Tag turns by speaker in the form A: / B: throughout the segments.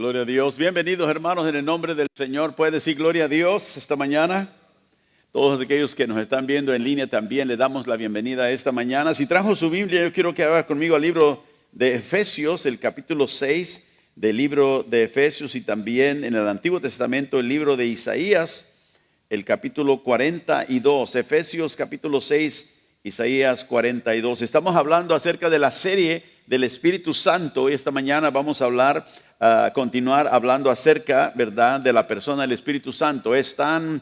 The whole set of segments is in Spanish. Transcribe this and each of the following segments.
A: Gloria a Dios. Bienvenidos, hermanos, en el nombre del Señor. ¿Puede decir gloria a Dios esta mañana? Todos aquellos que nos están viendo en línea también le damos la bienvenida esta mañana. Si trajo su Biblia, yo quiero que haga conmigo el libro de Efesios, el capítulo 6 del libro de Efesios, y también en el Antiguo Testamento el libro de Isaías, el capítulo 42. Efesios capítulo 6, Isaías 42. Estamos hablando acerca de la serie del Espíritu Santo, y esta mañana vamos a continuar hablando acerca, ¿verdad?, de la persona del Espíritu Santo. Es tan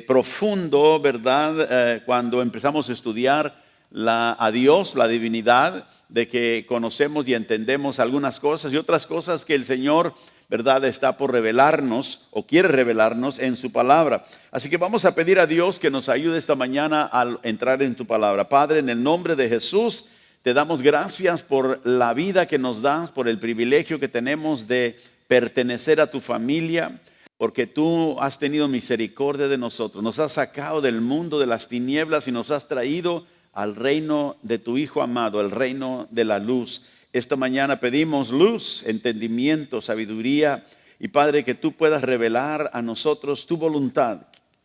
A: profundo, ¿verdad?, cuando empezamos a estudiar a Dios, la divinidad, de que conocemos y entendemos algunas cosas y otras cosas que el Señor, ¿verdad?, está por revelarnos o quiere revelarnos en su palabra. Así que vamos a pedir a Dios que nos ayude esta mañana al entrar en tu palabra. Padre, en el nombre de Jesús, te damos gracias por la vida que nos das, por el privilegio que tenemos de pertenecer a tu familia, porque tú has tenido misericordia de nosotros. Nos has sacado del mundo de las tinieblas y nos has traído al reino de tu Hijo amado, el reino de la luz. Esta mañana pedimos luz, entendimiento, sabiduría, y Padre, que tú puedas revelar a nosotros tu voluntad.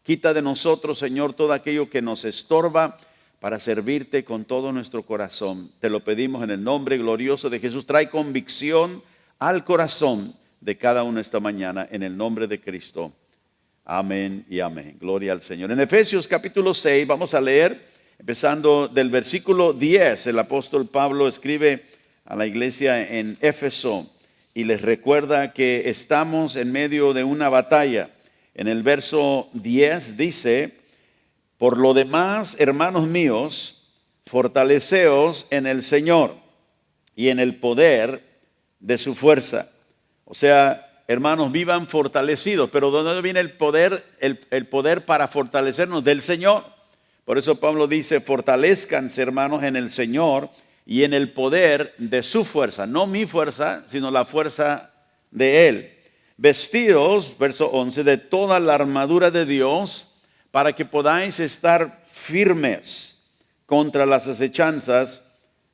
A: Quita de nosotros, Señor, todo aquello que nos estorba para servirte con todo nuestro corazón. Te lo pedimos en el nombre glorioso de Jesús. Trae convicción al corazón de cada uno esta mañana, en el nombre de Cristo. Amén y amén. Gloria al Señor. En Efesios capítulo 6 vamos a leer, empezando del versículo 10. El apóstol Pablo escribe a la iglesia en Éfeso y les recuerda que estamos en medio de una batalla. En el verso 10 dice: por lo demás, hermanos míos, fortaleceos en el Señor y en el poder de su fuerza. O sea, hermanos, vivan fortalecidos. Pero ¿de dónde viene el poder? El poder para fortalecernos del Señor. Por eso Pablo dice: fortalezcanse, hermanos, en el Señor y en el poder de su fuerza. No mi fuerza, sino la fuerza de Él. Vestidos, verso 11, de toda la armadura de Dios, para que podáis estar firmes contra las acechanzas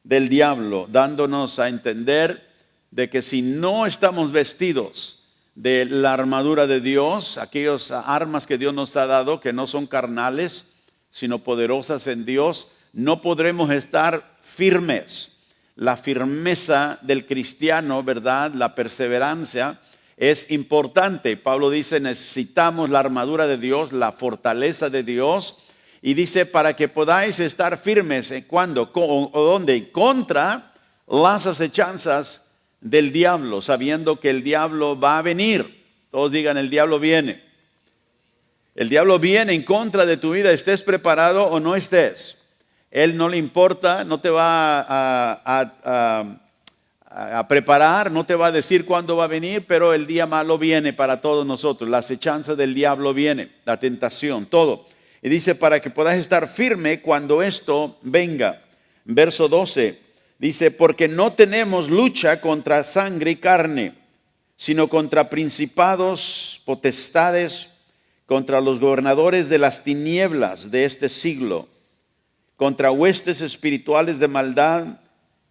A: del diablo, dándonos a entender de que si no estamos vestidos de la armadura de Dios, aquellas armas que Dios nos ha dado, que no son carnales, sino poderosas en Dios, no podremos estar firmes. La firmeza del cristiano, ¿verdad?, la perseverancia es importante. Pablo dice: necesitamos la armadura de Dios, la fortaleza de Dios. Y dice: para que podáis estar firmes. ¿Cuándo? ¿O dónde? Contra las acechanzas del diablo, sabiendo que el diablo va a venir. Todos digan: el diablo viene. El diablo viene en contra de tu vida, estés preparado o no estés. Él no le importa, no te va a preparar, no te va a decir cuándo va a venir, pero el día malo viene para todos nosotros. La acechanza del diablo viene, la tentación, todo. Y dice: para que podáis estar firme cuando esto venga. Verso 12 dice: porque no tenemos lucha contra sangre y carne, sino contra principados, potestades, contra los gobernadores de las tinieblas de este siglo, contra huestes espirituales de maldad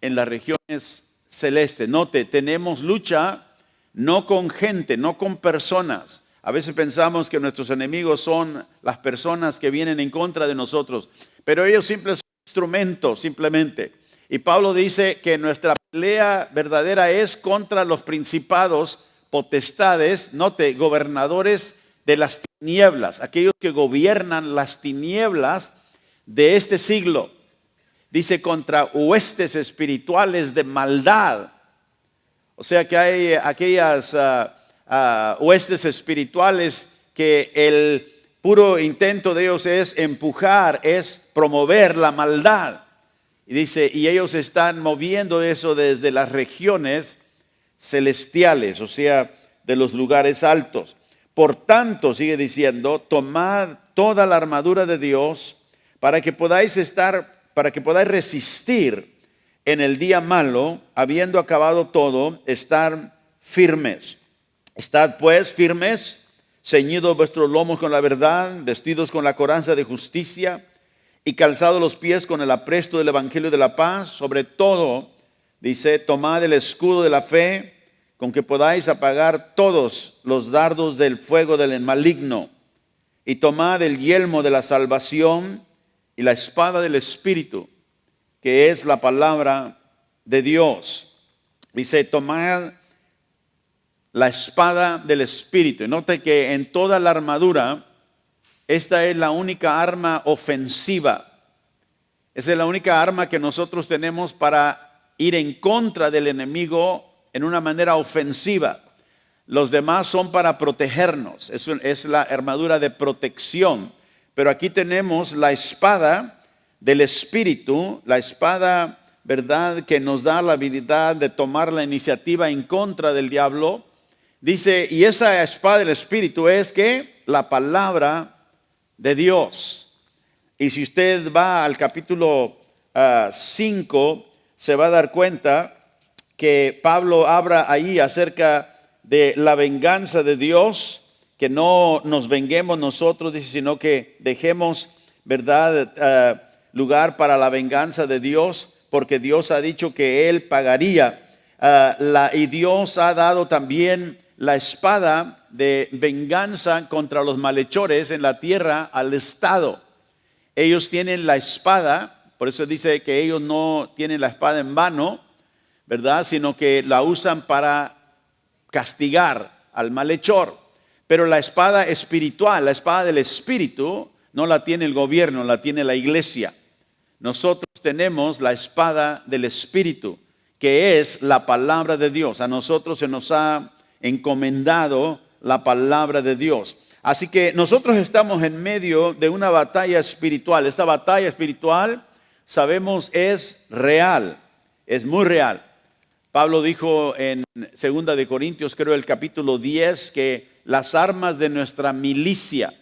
A: en las regiones celestes. Note, tenemos lucha no con gente, no con personas. A veces pensamos que nuestros enemigos son las personas que vienen en contra de nosotros, pero ellos simples son instrumentos, simplemente. Y Pablo dice que nuestra pelea verdadera es contra los principados, potestades, note, gobernadores de las tinieblas, aquellos que gobiernan las tinieblas de este siglo. Dice: contra huestes espirituales de maldad. O sea que hay aquellas huestes espirituales que el puro intento de ellos es empujar, es promover la maldad. Y dice: y ellos están moviendo eso desde las regiones celestiales, o sea, de los lugares altos. Por tanto, sigue diciendo: tomad toda la armadura de Dios para que podáis resistir en el día malo, habiendo acabado todo, estar firmes. Estad pues firmes, ceñidos vuestros lomos con la verdad, vestidos con la coraza de justicia y calzados los pies con el apresto del evangelio de la paz. Sobre todo, dice: tomad el escudo de la fe, con que podáis apagar todos los dardos del fuego del maligno, y tomad el yelmo de la salvación y la espada del Espíritu, que es la palabra de Dios. Dice, tomad la espada del Espíritu. Y note que en toda la armadura, esta es la única arma ofensiva. Esa es la única arma que nosotros tenemos para ir en contra del enemigo en una manera ofensiva. Los demás son para protegernos. Es la armadura de protección. Pero aquí tenemos la espada del Espíritu, la espada, ¿verdad?, que nos da la habilidad de tomar la iniciativa en contra del diablo. Dice, y esa espada del Espíritu es que la palabra de Dios. Y si usted va al capítulo 5, se va a dar cuenta que Pablo habla ahí acerca de la venganza de Dios, que no nos venguemos nosotros, dice, sino que dejemos, ¿verdad?, lugar para la venganza de Dios, porque Dios ha dicho que Él pagaría. Y Dios ha dado también la espada de venganza contra los malhechores en la tierra al Estado. Ellos tienen la espada, por eso dice que ellos no tienen la espada en vano, ¿verdad?, sino que la usan para castigar al malhechor. Pero la espada espiritual, la espada del Espíritu, no la tiene el gobierno, la tiene la iglesia. Nosotros tenemos la espada del Espíritu, que es la palabra de Dios. A nosotros se nos ha encomendado la palabra de Dios. Así que nosotros estamos en medio de una batalla espiritual. Esta batalla espiritual, sabemos, es real, es muy real. Pablo dijo en 2 de Corintios, creo el capítulo 10, que las armas de nuestra milicia,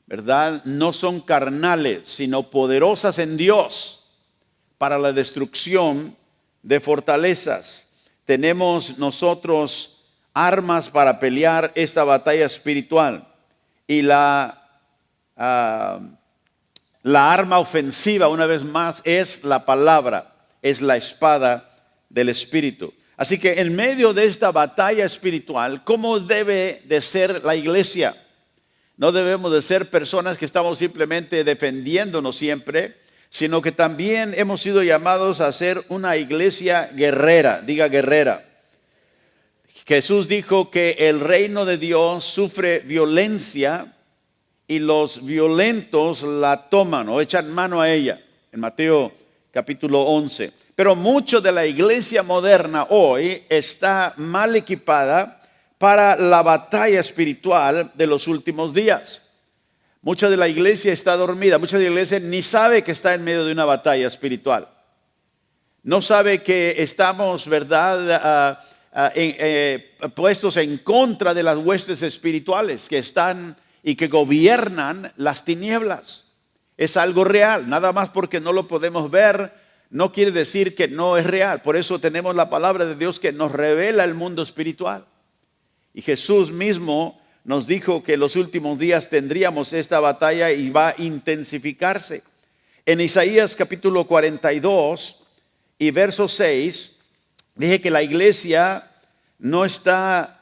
A: ¿verdad?, no son carnales, sino poderosas en Dios para la destrucción de fortalezas. Tenemos nosotros armas para pelear esta batalla espiritual. Y la arma ofensiva, una vez más, es la palabra, es la espada del Espíritu. Así que en medio de esta batalla espiritual, ¿cómo debe de ser la iglesia? No debemos de ser personas que estamos simplemente defendiéndonos siempre, sino que también hemos sido llamados a ser una iglesia guerrera. Diga guerrera. Jesús dijo que el reino de Dios sufre violencia y los violentos la toman o echan mano a ella. En Mateo capítulo 11. Pero mucho de la iglesia moderna hoy está mal equipada para la batalla espiritual de los últimos días. Mucha de la iglesia está dormida, mucha de la iglesia ni sabe que está en medio de una batalla espiritual. No sabe que estamos, ¿verdad?, puestos en contra de las huestes espirituales que están y que gobiernan las tinieblas. Es algo real, nada más porque no lo podemos ver, no quiere decir que no es real. Por eso tenemos la palabra de Dios que nos revela el mundo espiritual. Y Jesús mismo nos dijo que en los últimos días tendríamos esta batalla y va a intensificarse. En Isaías capítulo 42 y verso 6, dije que la iglesia no está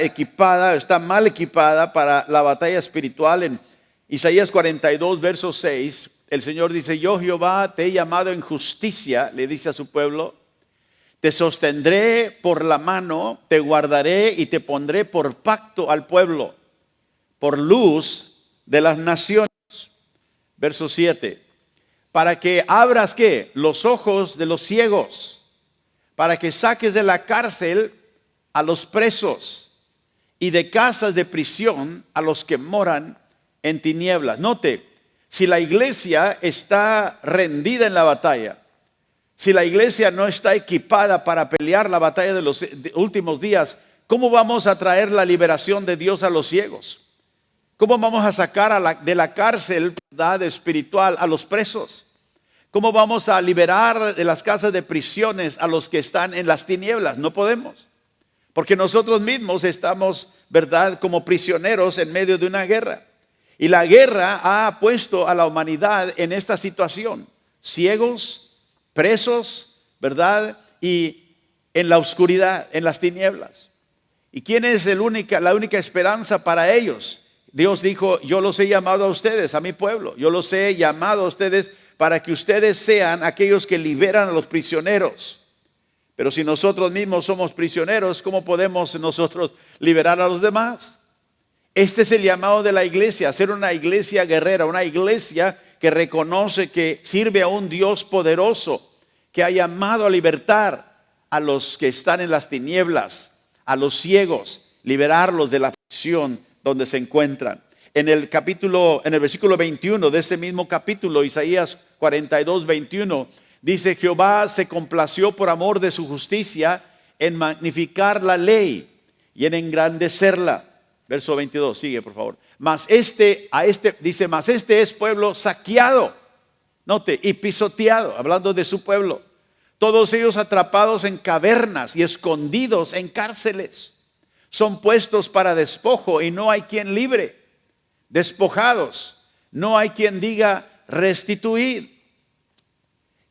A: equipada, está mal equipada para la batalla espiritual. En Isaías 42, verso 6, el Señor dice, yo Jehová te he llamado en justicia, le dice a su pueblo, te sostendré por la mano, te guardaré y te pondré por pacto al pueblo, por luz de las naciones. Verso 7, para que abras, ¿qué?, los ojos de los ciegos, para que saques de la cárcel a los presos y de casas de prisión a los que moran en tinieblas. Note, si la iglesia está rendida en la batalla, si la iglesia no está equipada para pelear la batalla de los últimos días, ¿cómo vamos a traer la liberación de Dios a los ciegos? ¿Cómo vamos a sacar de la cárcel, ¿verdad?, espiritual a los presos? ¿Cómo vamos a liberar de las casas de prisiones a los que están en las tinieblas? No podemos. Porque nosotros mismos estamos, ¿verdad?, como prisioneros en medio de una guerra. Y la guerra ha puesto a la humanidad en esta situación. Ciegos, presos, ¿verdad? Y en la oscuridad, en las tinieblas. ¿Y quién es la única esperanza para ellos? Dios dijo, yo los he llamado a ustedes, a mi pueblo. Yo los he llamado a ustedes para que ustedes sean aquellos que liberan a los prisioneros. Pero si nosotros mismos somos prisioneros, ¿cómo podemos nosotros liberar a los demás? Este es el llamado de la iglesia, ser una iglesia guerrera, una iglesia que reconoce que sirve a un Dios poderoso, que ha llamado a libertar a los que están en las tinieblas, a los ciegos, liberarlos de la aflicción donde se encuentran. En el versículo 21 de este mismo capítulo, Isaías 42, 21, dice: Jehová se complació por amor de su justicia en magnificar la ley y en engrandecerla. Verso 22, sigue por favor. Mas este es pueblo saqueado, note, y pisoteado, hablando de su pueblo. Todos ellos atrapados en cavernas y escondidos en cárceles. Son puestos para despojo y no hay quien libre. Despojados, no hay quien diga restituid.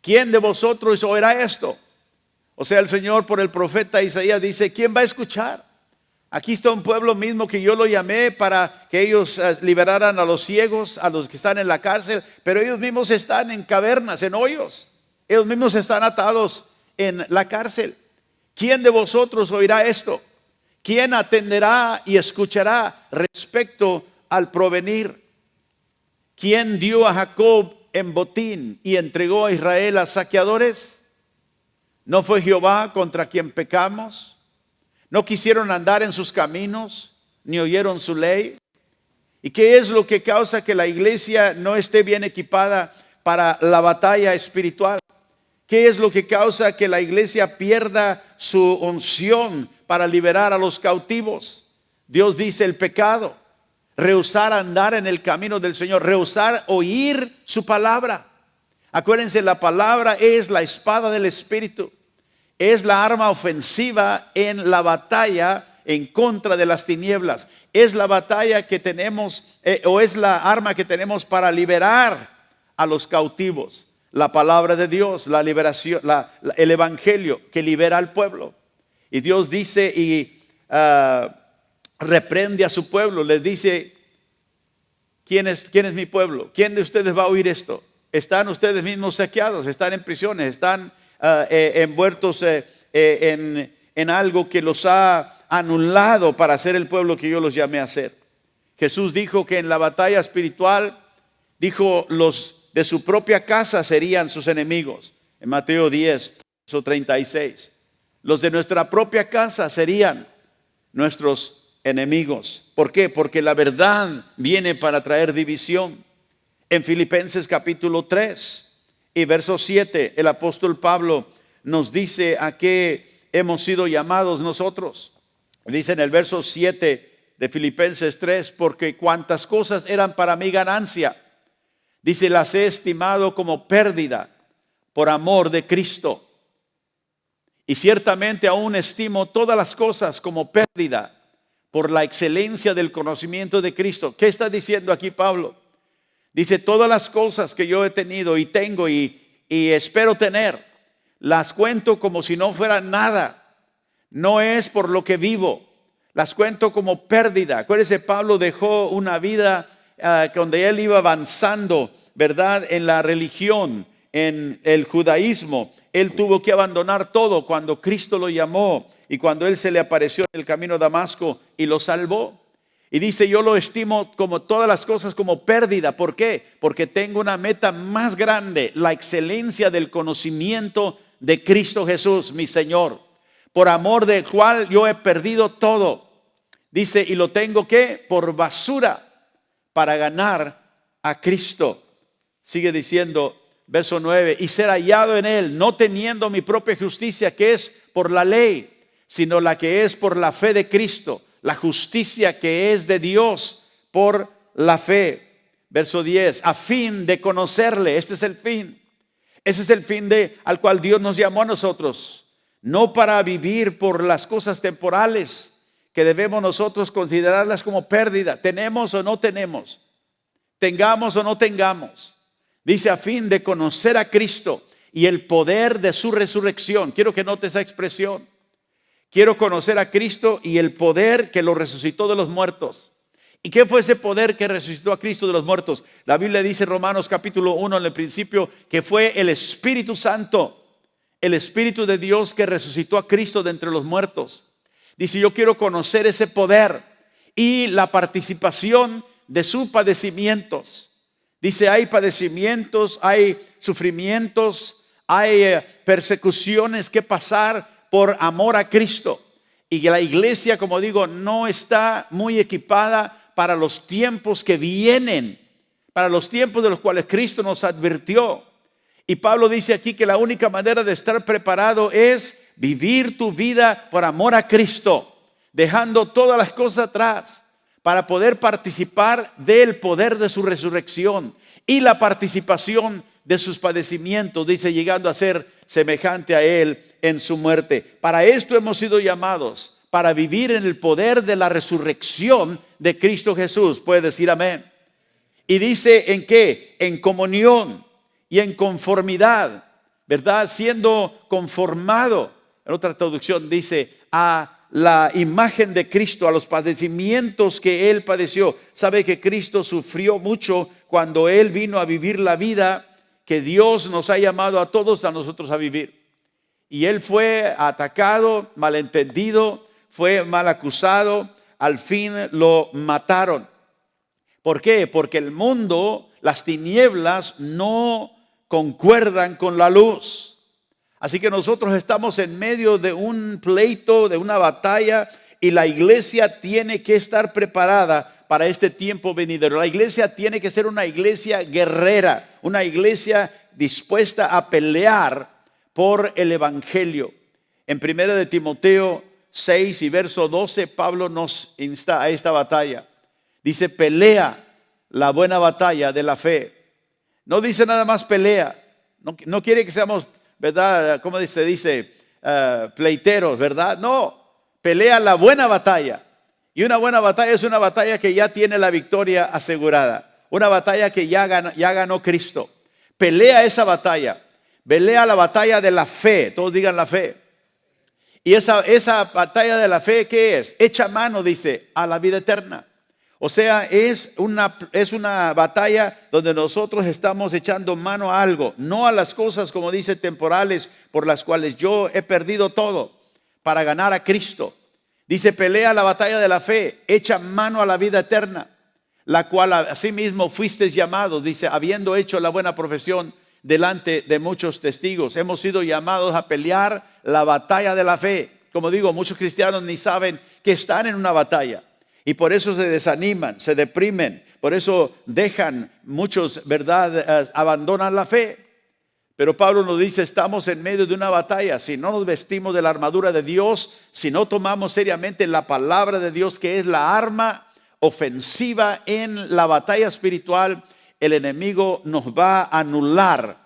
A: ¿Quién de vosotros oirá esto? O sea, el Señor por el profeta Isaías dice, ¿quién va a escuchar? Aquí está un pueblo mismo que yo lo llamé para que ellos liberaran a los ciegos, a los que están en la cárcel, pero ellos mismos están en cavernas, en hoyos. Ellos mismos están atados en la cárcel. ¿Quién de vosotros oirá esto? ¿Quién atenderá y escuchará respecto al provenir? ¿Quién dio a Jacob en botín y entregó a Israel a saqueadores? ¿No fue Jehová contra quien pecamos? ¿No quisieron andar en sus caminos, ni oyeron su ley? ¿Y qué es lo que causa que la iglesia no esté bien equipada para la batalla espiritual? ¿Qué es lo que causa que la iglesia pierda su unción para liberar a los cautivos? Dios dice el pecado, rehusar andar en el camino del Señor, rehusar oír su palabra. Acuérdense, la palabra es la espada del Espíritu. Es la arma ofensiva en la batalla en contra de las tinieblas. Es la batalla que tenemos, o es la arma que tenemos para liberar a los cautivos. La palabra de Dios, la liberación, el evangelio que libera al pueblo. Y Dios dice y reprende a su pueblo. Les dice, ¿quién es mi pueblo? ¿Quién de ustedes va a oír esto? Están ustedes mismos saqueados, están en prisiones, están envueltos en algo que los ha anulado para ser el pueblo que yo los llamé a ser. Jesús dijo que en la batalla espiritual, dijo, los de su propia casa serían sus enemigos. En Mateo 10, verso 36. Los de nuestra propia casa serían nuestros enemigos. ¿Por qué? Porque la verdad viene para traer división. En Filipenses capítulo 3 y verso 7, el apóstol Pablo nos dice a qué hemos sido llamados nosotros. Dice en el verso 7 de Filipenses 3, porque cuantas cosas eran para mi ganancia, dice, las he estimado como pérdida por amor de Cristo. Y ciertamente aún estimo todas las cosas como pérdida por la excelencia del conocimiento de Cristo. ¿Qué está diciendo aquí Pablo? Dice, todas las cosas que yo he tenido y tengo y espero tener, las cuento como si no fuera nada. No es por lo que vivo, las cuento como pérdida. Acuérdense, Pablo dejó una vida donde él iba avanzando, ¿verdad? En la religión, en el judaísmo. Él tuvo que abandonar todo cuando Cristo lo llamó y cuando él se le apareció en el camino a Damasco y lo salvó. Y dice, yo lo estimo como todas las cosas como pérdida. ¿Por qué? Porque tengo una meta más grande, la excelencia del conocimiento de Cristo Jesús, mi Señor, por amor del cual yo he perdido todo. Dice, y lo tengo ¿qué? Por basura para ganar a Cristo. Sigue diciendo, verso 9, y ser hallado en él, no teniendo mi propia justicia que es por la ley, sino la que es por la fe de Cristo. La justicia que es de Dios por la fe. Verso 10, a fin de conocerle. Este es el fin. Ese es el fin al cual Dios nos llamó a nosotros. No para vivir por las cosas temporales que debemos nosotros considerarlas como pérdida. Tenemos o no tenemos. Tengamos o no tengamos. Dice a fin de conocer a Cristo y el poder de su resurrección. Quiero que note esa expresión. Quiero conocer a Cristo y el poder que lo resucitó de los muertos. ¿Y qué fue ese poder que resucitó a Cristo de los muertos? La Biblia dice en Romanos capítulo 1 en el principio que fue el Espíritu Santo, el Espíritu de Dios que resucitó a Cristo de entre los muertos. Dice, yo quiero conocer ese poder y la participación de sus padecimientos. Dice, hay padecimientos, hay sufrimientos, hay persecuciones que pasar por amor a Cristo. Y que la iglesia, como digo, no está muy equipada para los tiempos que vienen, para los tiempos de los cuales Cristo nos advirtió. Y Pablo dice aquí que la única manera de estar preparado es vivir tu vida por amor a Cristo, dejando todas las cosas atrás para poder participar del poder de su resurrección y la participación de sus padecimientos, dice, llegando a ser semejante a Él en su muerte. Para esto hemos sido llamados, para vivir en el poder de la resurrección de Cristo Jesús. Puede decir amén. Y dice, ¿en qué? En comunión y en conformidad, ¿verdad? Siendo conformado, en otra traducción dice, a la imagen de Cristo, a los padecimientos que Él padeció. Sabe que Cristo sufrió mucho cuando Él vino a vivir la vida que Dios nos ha llamado a todos a nosotros a vivir. Y Él fue atacado, malentendido, fue mal acusado, al fin lo mataron. ¿Por qué? Porque el mundo, las tinieblas no concuerdan con la luz. Así que nosotros estamos en medio de un pleito, de una batalla, y la iglesia tiene que estar preparada para este tiempo venidero. La iglesia tiene que ser una iglesia guerrera, una iglesia dispuesta a pelear por el evangelio. En 1 de Timoteo 6 y verso 12, Pablo nos insta a esta batalla. Dice, pelea la buena batalla de la fe. No dice nada más pelea. No quiere que seamos, ¿verdad? ¿Cómo se dice? Pleiteros, ¿verdad? No, pelea la buena batalla. Y una buena batalla es una batalla que ya tiene la victoria asegurada. Una batalla que ya ganó Cristo. Pelea esa batalla. Pelea la batalla de la fe. Todos digan la fe. Y esa batalla de la fe, ¿qué es? Echa mano, dice, a la vida eterna. O sea, es una batalla donde nosotros estamos echando mano a algo, no a las cosas, como dice, temporales, por las cuales yo he perdido todo para ganar a Cristo. Dice, pelea la batalla de la fe, echa mano a la vida eterna, la cual asimismo fuisteis llamados, dice, habiendo hecho la buena profesión delante de muchos testigos. Hemos sido llamados a pelear la batalla de la fe. Como digo, muchos cristianos ni saben que están en una batalla. Y por eso se desaniman, se deprimen. Por eso dejan muchos, ¿verdad? Abandonan la fe. Pero Pablo nos dice, estamos en medio de una batalla. Si no nos vestimos de la armadura de Dios, si no tomamos seriamente la palabra de Dios, que es la arma ofensiva en la batalla espiritual, el enemigo nos va a anular.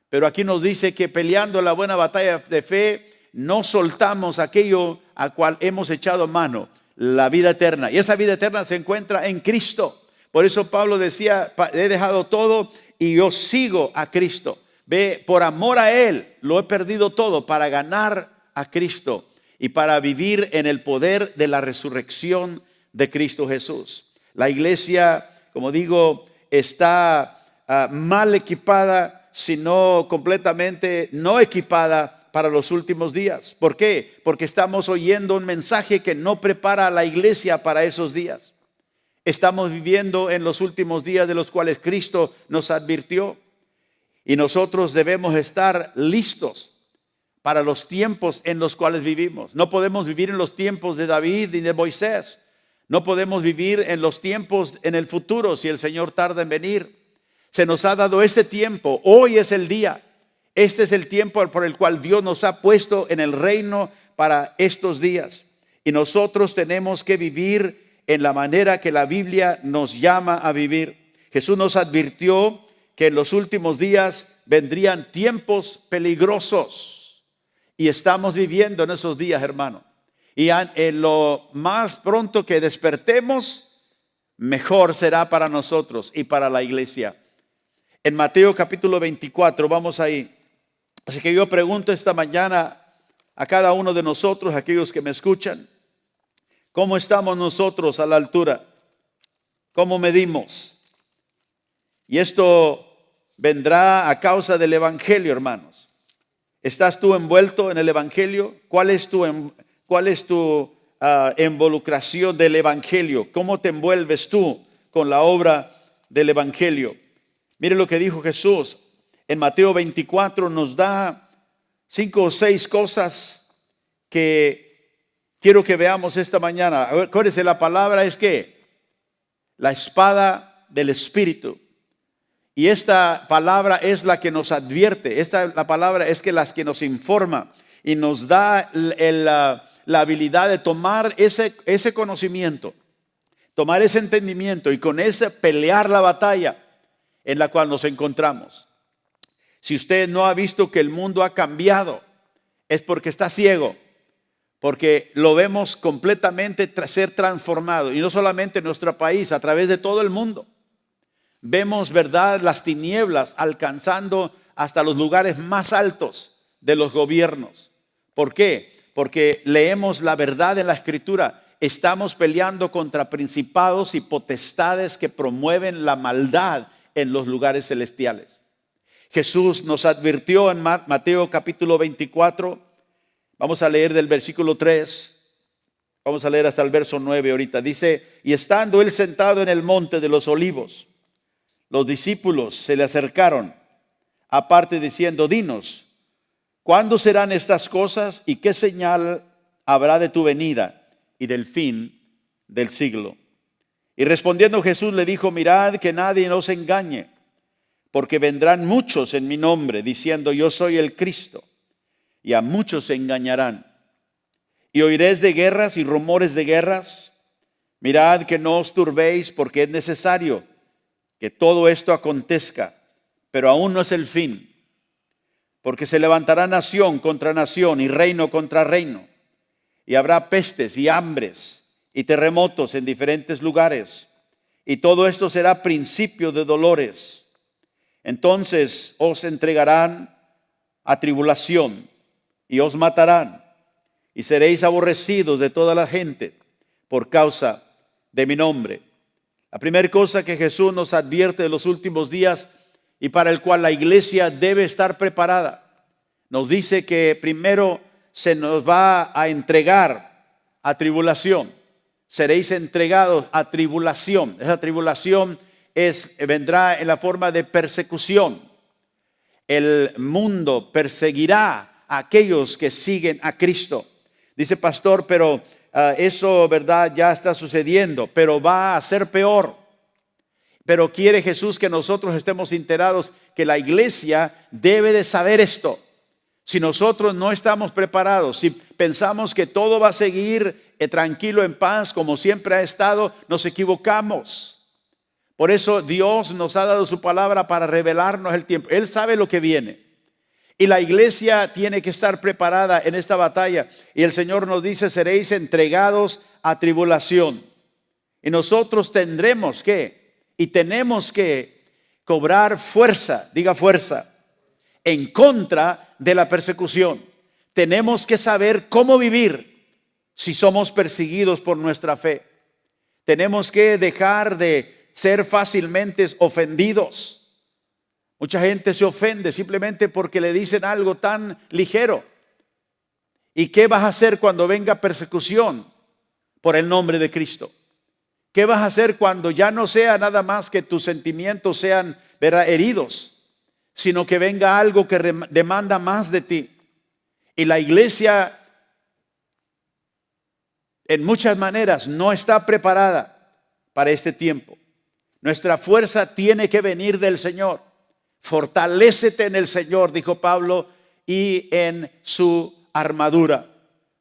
A: Pero aquí nos dice que peleando la buena batalla de fe, no soltamos aquello a cual hemos echado mano, la vida eterna. Y esa vida eterna se encuentra en Cristo. Por eso Pablo decía, he dejado todo y yo sigo a Cristo. Ve, por amor a Él, lo he perdido todo para ganar a Cristo y para vivir en el poder de la resurrección de Cristo Jesús. La iglesia, como digo, está mal equipada, sino completamente no equipada para los últimos días. ¿Por qué? Porque estamos oyendo un mensaje que no prepara a la iglesia para esos días. Estamos viviendo en los últimos días de los cuales Cristo nos advirtió. Y nosotros debemos estar listos para los tiempos en los cuales vivimos. No podemos vivir en los tiempos de David ni de Moisés. No podemos vivir en los tiempos en el futuro si el Señor tarda en venir. Se nos ha dado este tiempo. Hoy es el día. Este es el tiempo por el cual Dios nos ha puesto en el reino para estos días. Y nosotros tenemos que vivir en la manera que la Biblia nos llama a vivir. Jesús nos advirtió que en los últimos días vendrían tiempos peligrosos. Y estamos viviendo en esos días, hermano. Y en lo más pronto que despertemos, mejor será para nosotros y para la iglesia. En Mateo capítulo 24, vamos ahí. Así que yo pregunto esta mañana, a cada uno de nosotros, aquellos que me escuchan, ¿cómo estamos nosotros a la altura? ¿Cómo medimos? Y esto vendrá a causa del Evangelio, hermanos. ¿Estás tú envuelto en el Evangelio? ¿Cuál es tu involucración del Evangelio? ¿Cómo te envuelves tú con la obra del Evangelio? Mire lo que dijo Jesús en Mateo 24, nos da 5 o 6 cosas que quiero que veamos esta mañana. Acuérdense, la palabra es ¿qué? La espada del Espíritu. Y esta palabra es la que nos advierte, la palabra es la que nos informa y nos da la habilidad de tomar ese conocimiento, tomar ese entendimiento y con ese pelear la batalla en la cual nos encontramos. Si usted no ha visto que el mundo ha cambiado, es porque está ciego, porque lo vemos completamente ser transformado, y no solamente en nuestro país, a través de todo el mundo. Vemos, ¿verdad?, las tinieblas alcanzando hasta los lugares más altos de los gobiernos. ¿Por qué? Porque leemos la verdad en la Escritura. Estamos peleando contra principados y potestades que promueven la maldad en los lugares celestiales. Jesús nos advirtió en Mateo capítulo 24. Vamos a leer del versículo 3. Vamos a leer hasta el verso 9 ahorita. Dice, y estando él sentado en el monte de los olivos, los discípulos se le acercaron aparte diciendo, dinos, ¿cuándo serán estas cosas y qué señal habrá de tu venida y del fin del siglo? Y respondiendo Jesús le dijo, mirad que nadie nos engañe, porque vendrán muchos en mi nombre diciendo, yo soy el Cristo, y a muchos se engañarán. Y oiréis de guerras y rumores de guerras. Mirad que no os turbéis, porque es necesario que todo esto acontezca, pero aún no es el fin, porque se levantará nación contra nación y reino contra reino, y habrá pestes y hambres y terremotos en diferentes lugares, y todo esto será principio de dolores. Entonces os entregarán a tribulación y os matarán, y seréis aborrecidos de toda la gente por causa de mi nombre. La primera cosa que Jesús nos advierte de los últimos días y para el cual la iglesia debe estar preparada, nos dice que primero se nos va a entregar a tribulación. Seréis entregados a tribulación. Esa tribulación vendrá en la forma de persecución. El mundo perseguirá a aquellos que siguen a Cristo. Dice, pastor, pero eso, ¿verdad?, ya está sucediendo, pero va a ser peor. Pero quiere Jesús que nosotros estemos enterados que la iglesia debe de saber esto. Si nosotros no estamos preparados, si pensamos que todo va a seguir tranquilo, en paz, como siempre ha estado, nos equivocamos. Por eso Dios nos ha dado su palabra para revelarnos el tiempo. Él sabe lo que viene. Y la iglesia tiene que estar preparada en esta batalla. Y el Señor nos dice, seréis entregados a tribulación. Y nosotros tendremos y tenemos que cobrar fuerza, diga fuerza, en contra de la persecución. Tenemos que saber cómo vivir si somos perseguidos por nuestra fe. Tenemos que dejar de ser fácilmente ofendidos. Mucha gente se ofende simplemente porque le dicen algo tan ligero. ¿Y qué vas a hacer cuando venga persecución por el nombre de Cristo? ¿Qué vas a hacer cuando ya no sea nada más que tus sentimientos sean, ¿verdad?, heridos, sino que venga algo que demanda más de ti? Y la iglesia en muchas maneras no está preparada para este tiempo. Nuestra fuerza tiene que venir del Señor. Fortalécete en el Señor, dijo Pablo, y en su armadura.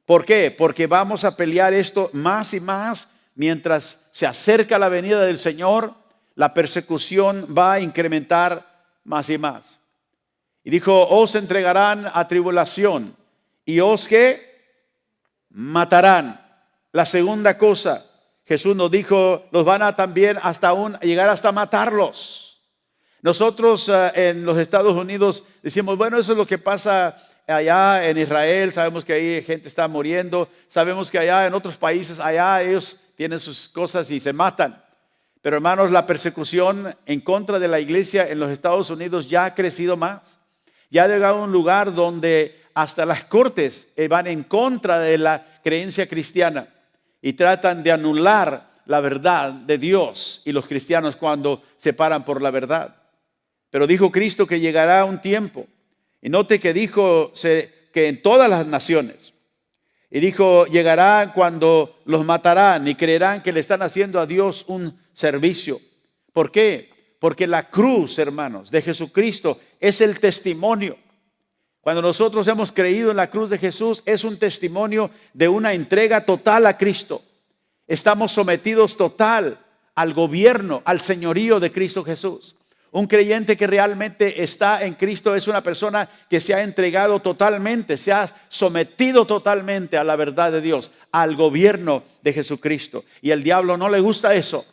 A: ¿Por qué? Porque vamos a pelear esto más y más mientras se acerca la venida del Señor. La persecución va a incrementar más y más. Y dijo, os entregarán a tribulación y os matarán. La segunda cosa, Jesús nos dijo, los van a también llegar hasta matarlos. Nosotros en los Estados Unidos decimos, bueno, eso es lo que pasa allá en Israel, sabemos que ahí gente está muriendo, sabemos que allá en otros países, allá ellos tienen sus cosas y se matan. Pero hermanos, la persecución en contra de la iglesia en los Estados Unidos ya ha crecido más. Ya ha llegado a un lugar donde hasta las cortes van en contra de la creencia cristiana y tratan de anular la verdad de Dios y los cristianos cuando se paran por la verdad. Pero dijo Cristo que llegará un tiempo, y note que dijo que en todas las naciones, y dijo, llegará cuando los matarán y creerán que le están haciendo a Dios un servicio. ¿Por qué? Porque la cruz, hermanos, de Jesucristo es el testimonio. Cuando nosotros hemos creído en la cruz de Jesús, es un testimonio de una entrega total a Cristo. Estamos sometidos total al gobierno, al señorío de Cristo Jesús. Un creyente que realmente está en Cristo es una persona que se ha entregado totalmente, se ha sometido totalmente a la verdad de Dios, al gobierno de Jesucristo. Y al diablo no le gusta eso.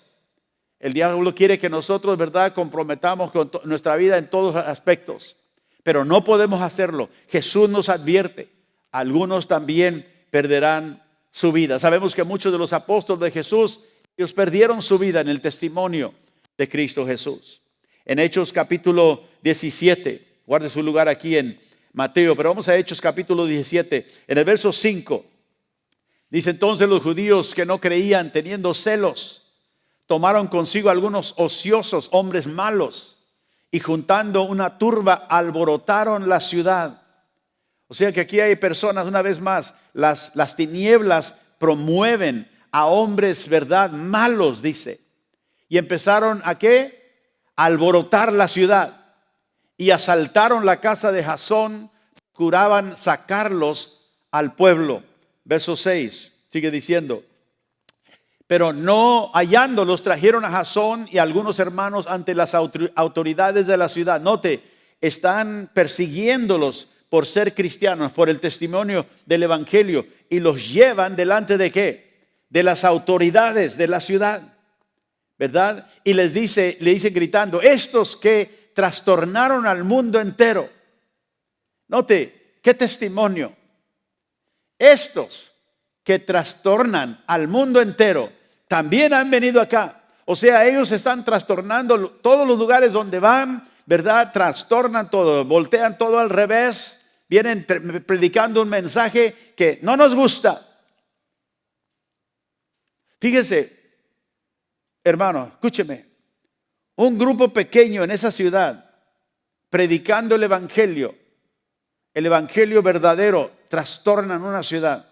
A: El diablo quiere que nosotros, ¿verdad?, comprometamos con nuestra vida en todos los aspectos. Pero no podemos hacerlo. Jesús nos advierte. Algunos también perderán su vida. Sabemos que muchos de los apóstoles de Jesús, ellos perdieron su vida en el testimonio de Cristo Jesús. En Hechos capítulo 17, guarde su lugar aquí en Mateo, pero vamos a Hechos capítulo 17, en el verso 5. Dice: entonces los judíos que no creían, teniendo celos, tomaron consigo algunos ociosos, hombres malos, y juntando una turba, alborotaron la ciudad. O sea que aquí hay personas, una vez más, las tinieblas promueven a hombres, ¿verdad?, malos, dice. Y empezaron ¿a qué? A alborotar la ciudad. Y asaltaron la casa de Jasón, procuraban sacarlos al pueblo. Verso 6, sigue diciendo: pero no hallándolos, trajeron a Jasón y a algunos hermanos ante las autoridades de la ciudad. Note, están persiguiéndolos por ser cristianos, por el testimonio del evangelio, y los llevan delante de ¿qué? De las autoridades de la ciudad, ¿verdad? Y le dicen gritando: estos que trastornaron al mundo entero. Note, qué testimonio. Estos que trastornan al mundo entero también han venido acá. O sea, ellos están trastornando todos los lugares donde van, ¿verdad? Trastornan todo, voltean todo al revés. Vienen predicando un mensaje que no nos gusta. Fíjese, hermano, escúcheme. Un grupo pequeño en esa ciudad, predicando el evangelio verdadero, trastornan una ciudad.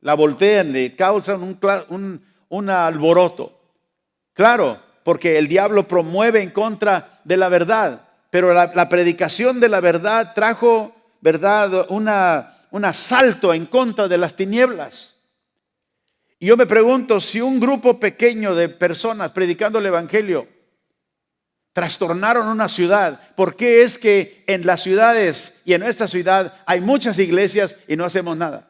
A: La voltean, le causan un alboroto. Claro, porque el diablo promueve en contra de la verdad. Pero la predicación de la verdad trajo, ¿verdad?, un asalto en contra de las tinieblas. Y yo me pregunto, si un grupo pequeño de personas predicando el evangelio trastornaron una ciudad, ¿por qué es que en las ciudades y en nuestra ciudad hay muchas iglesias y no hacemos nada?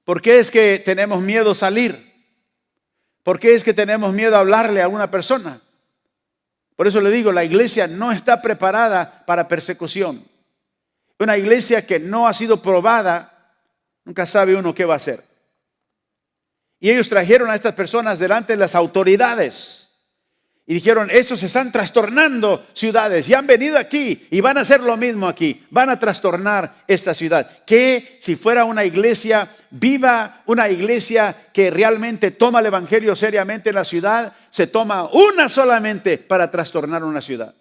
A: ¿Por qué es que tenemos miedo a salir? ¿Por qué es que tenemos miedo a hablarle a una persona? Por eso le digo, la iglesia no está preparada para persecución. Una iglesia que no ha sido probada, nunca sabe uno qué va a hacer. Y ellos trajeron a estas personas delante de las autoridades y dijeron: estos se están trastornando ciudades y han venido aquí y van a hacer lo mismo aquí, van a trastornar esta ciudad. Que si fuera una iglesia viva, una iglesia que realmente toma el evangelio seriamente en la ciudad, se toma una solamente para trastornar una ciudad.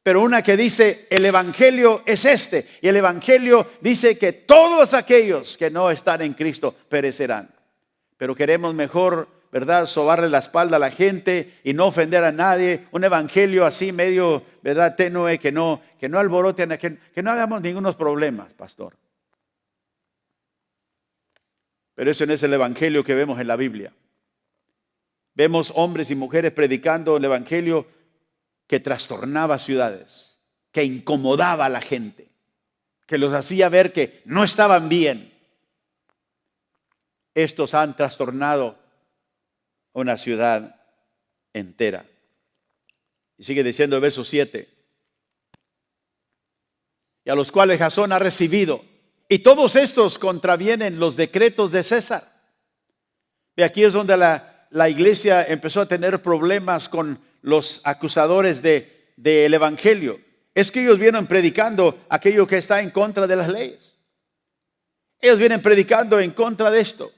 A: Pero una que dice: el evangelio es este, y el evangelio dice que todos aquellos que no están en Cristo perecerán. Pero queremos mejor, ¿verdad?, sobarle la espalda a la gente y no ofender a nadie. Un evangelio así medio, ¿verdad?, tenue, que no alboroten, que no hagamos ningunos problemas, pastor. Pero eso no es el evangelio que vemos en la Biblia. Vemos hombres y mujeres predicando el evangelio que trastornaba ciudades, que incomodaba a la gente, que los hacía ver que no estaban bien. Estos han trastornado una ciudad entera. Y sigue diciendo el verso 7. Y a los cuales Jasón ha recibido. Y todos estos contravienen los decretos de César. De aquí es donde la iglesia empezó a tener problemas con los acusadores del evangelio. Es que ellos vienen predicando aquello que está en contra de las leyes. Ellos vienen predicando en contra de esto.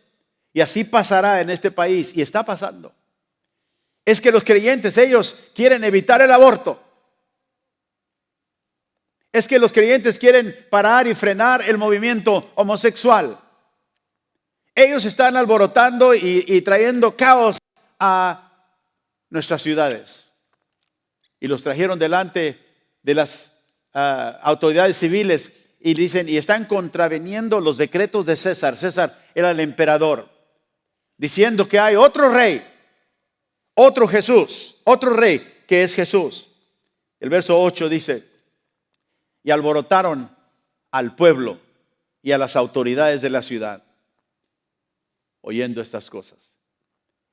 A: Y así pasará en este país. Y está pasando. Es que los creyentes, ellos quieren evitar el aborto. Es que los creyentes quieren parar y frenar el movimiento homosexual. Ellos están alborotando y trayendo caos a nuestras ciudades. Y los trajeron delante de las autoridades civiles y dicen, y están contraveniendo los decretos de César. César era el emperador, diciendo que hay otro rey, otro Jesús, otro rey que es Jesús. El verso 8 dice, y alborotaron al pueblo y a las autoridades de la ciudad, oyendo estas cosas.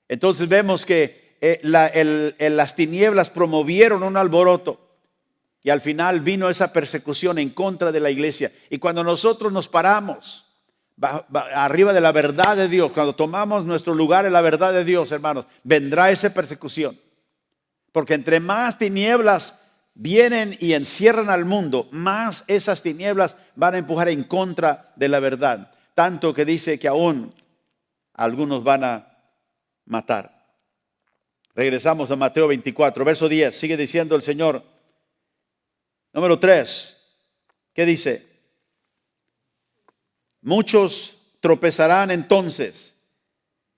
A: Entonces vemos que las tinieblas promovieron un alboroto y al final vino esa persecución en contra de la iglesia. Y cuando nosotros nos paramos arriba de la verdad de Dios, cuando tomamos nuestro lugar en la verdad de Dios, hermanos, vendrá esa persecución. Porque entre más tinieblas vienen y encierran al mundo, más esas tinieblas van a empujar en contra de la verdad. Tanto que dice que aún algunos van a matar. Regresamos a Mateo 24, verso 10. Sigue diciendo el Señor. Número 3. ¿Qué dice? Muchos tropezarán entonces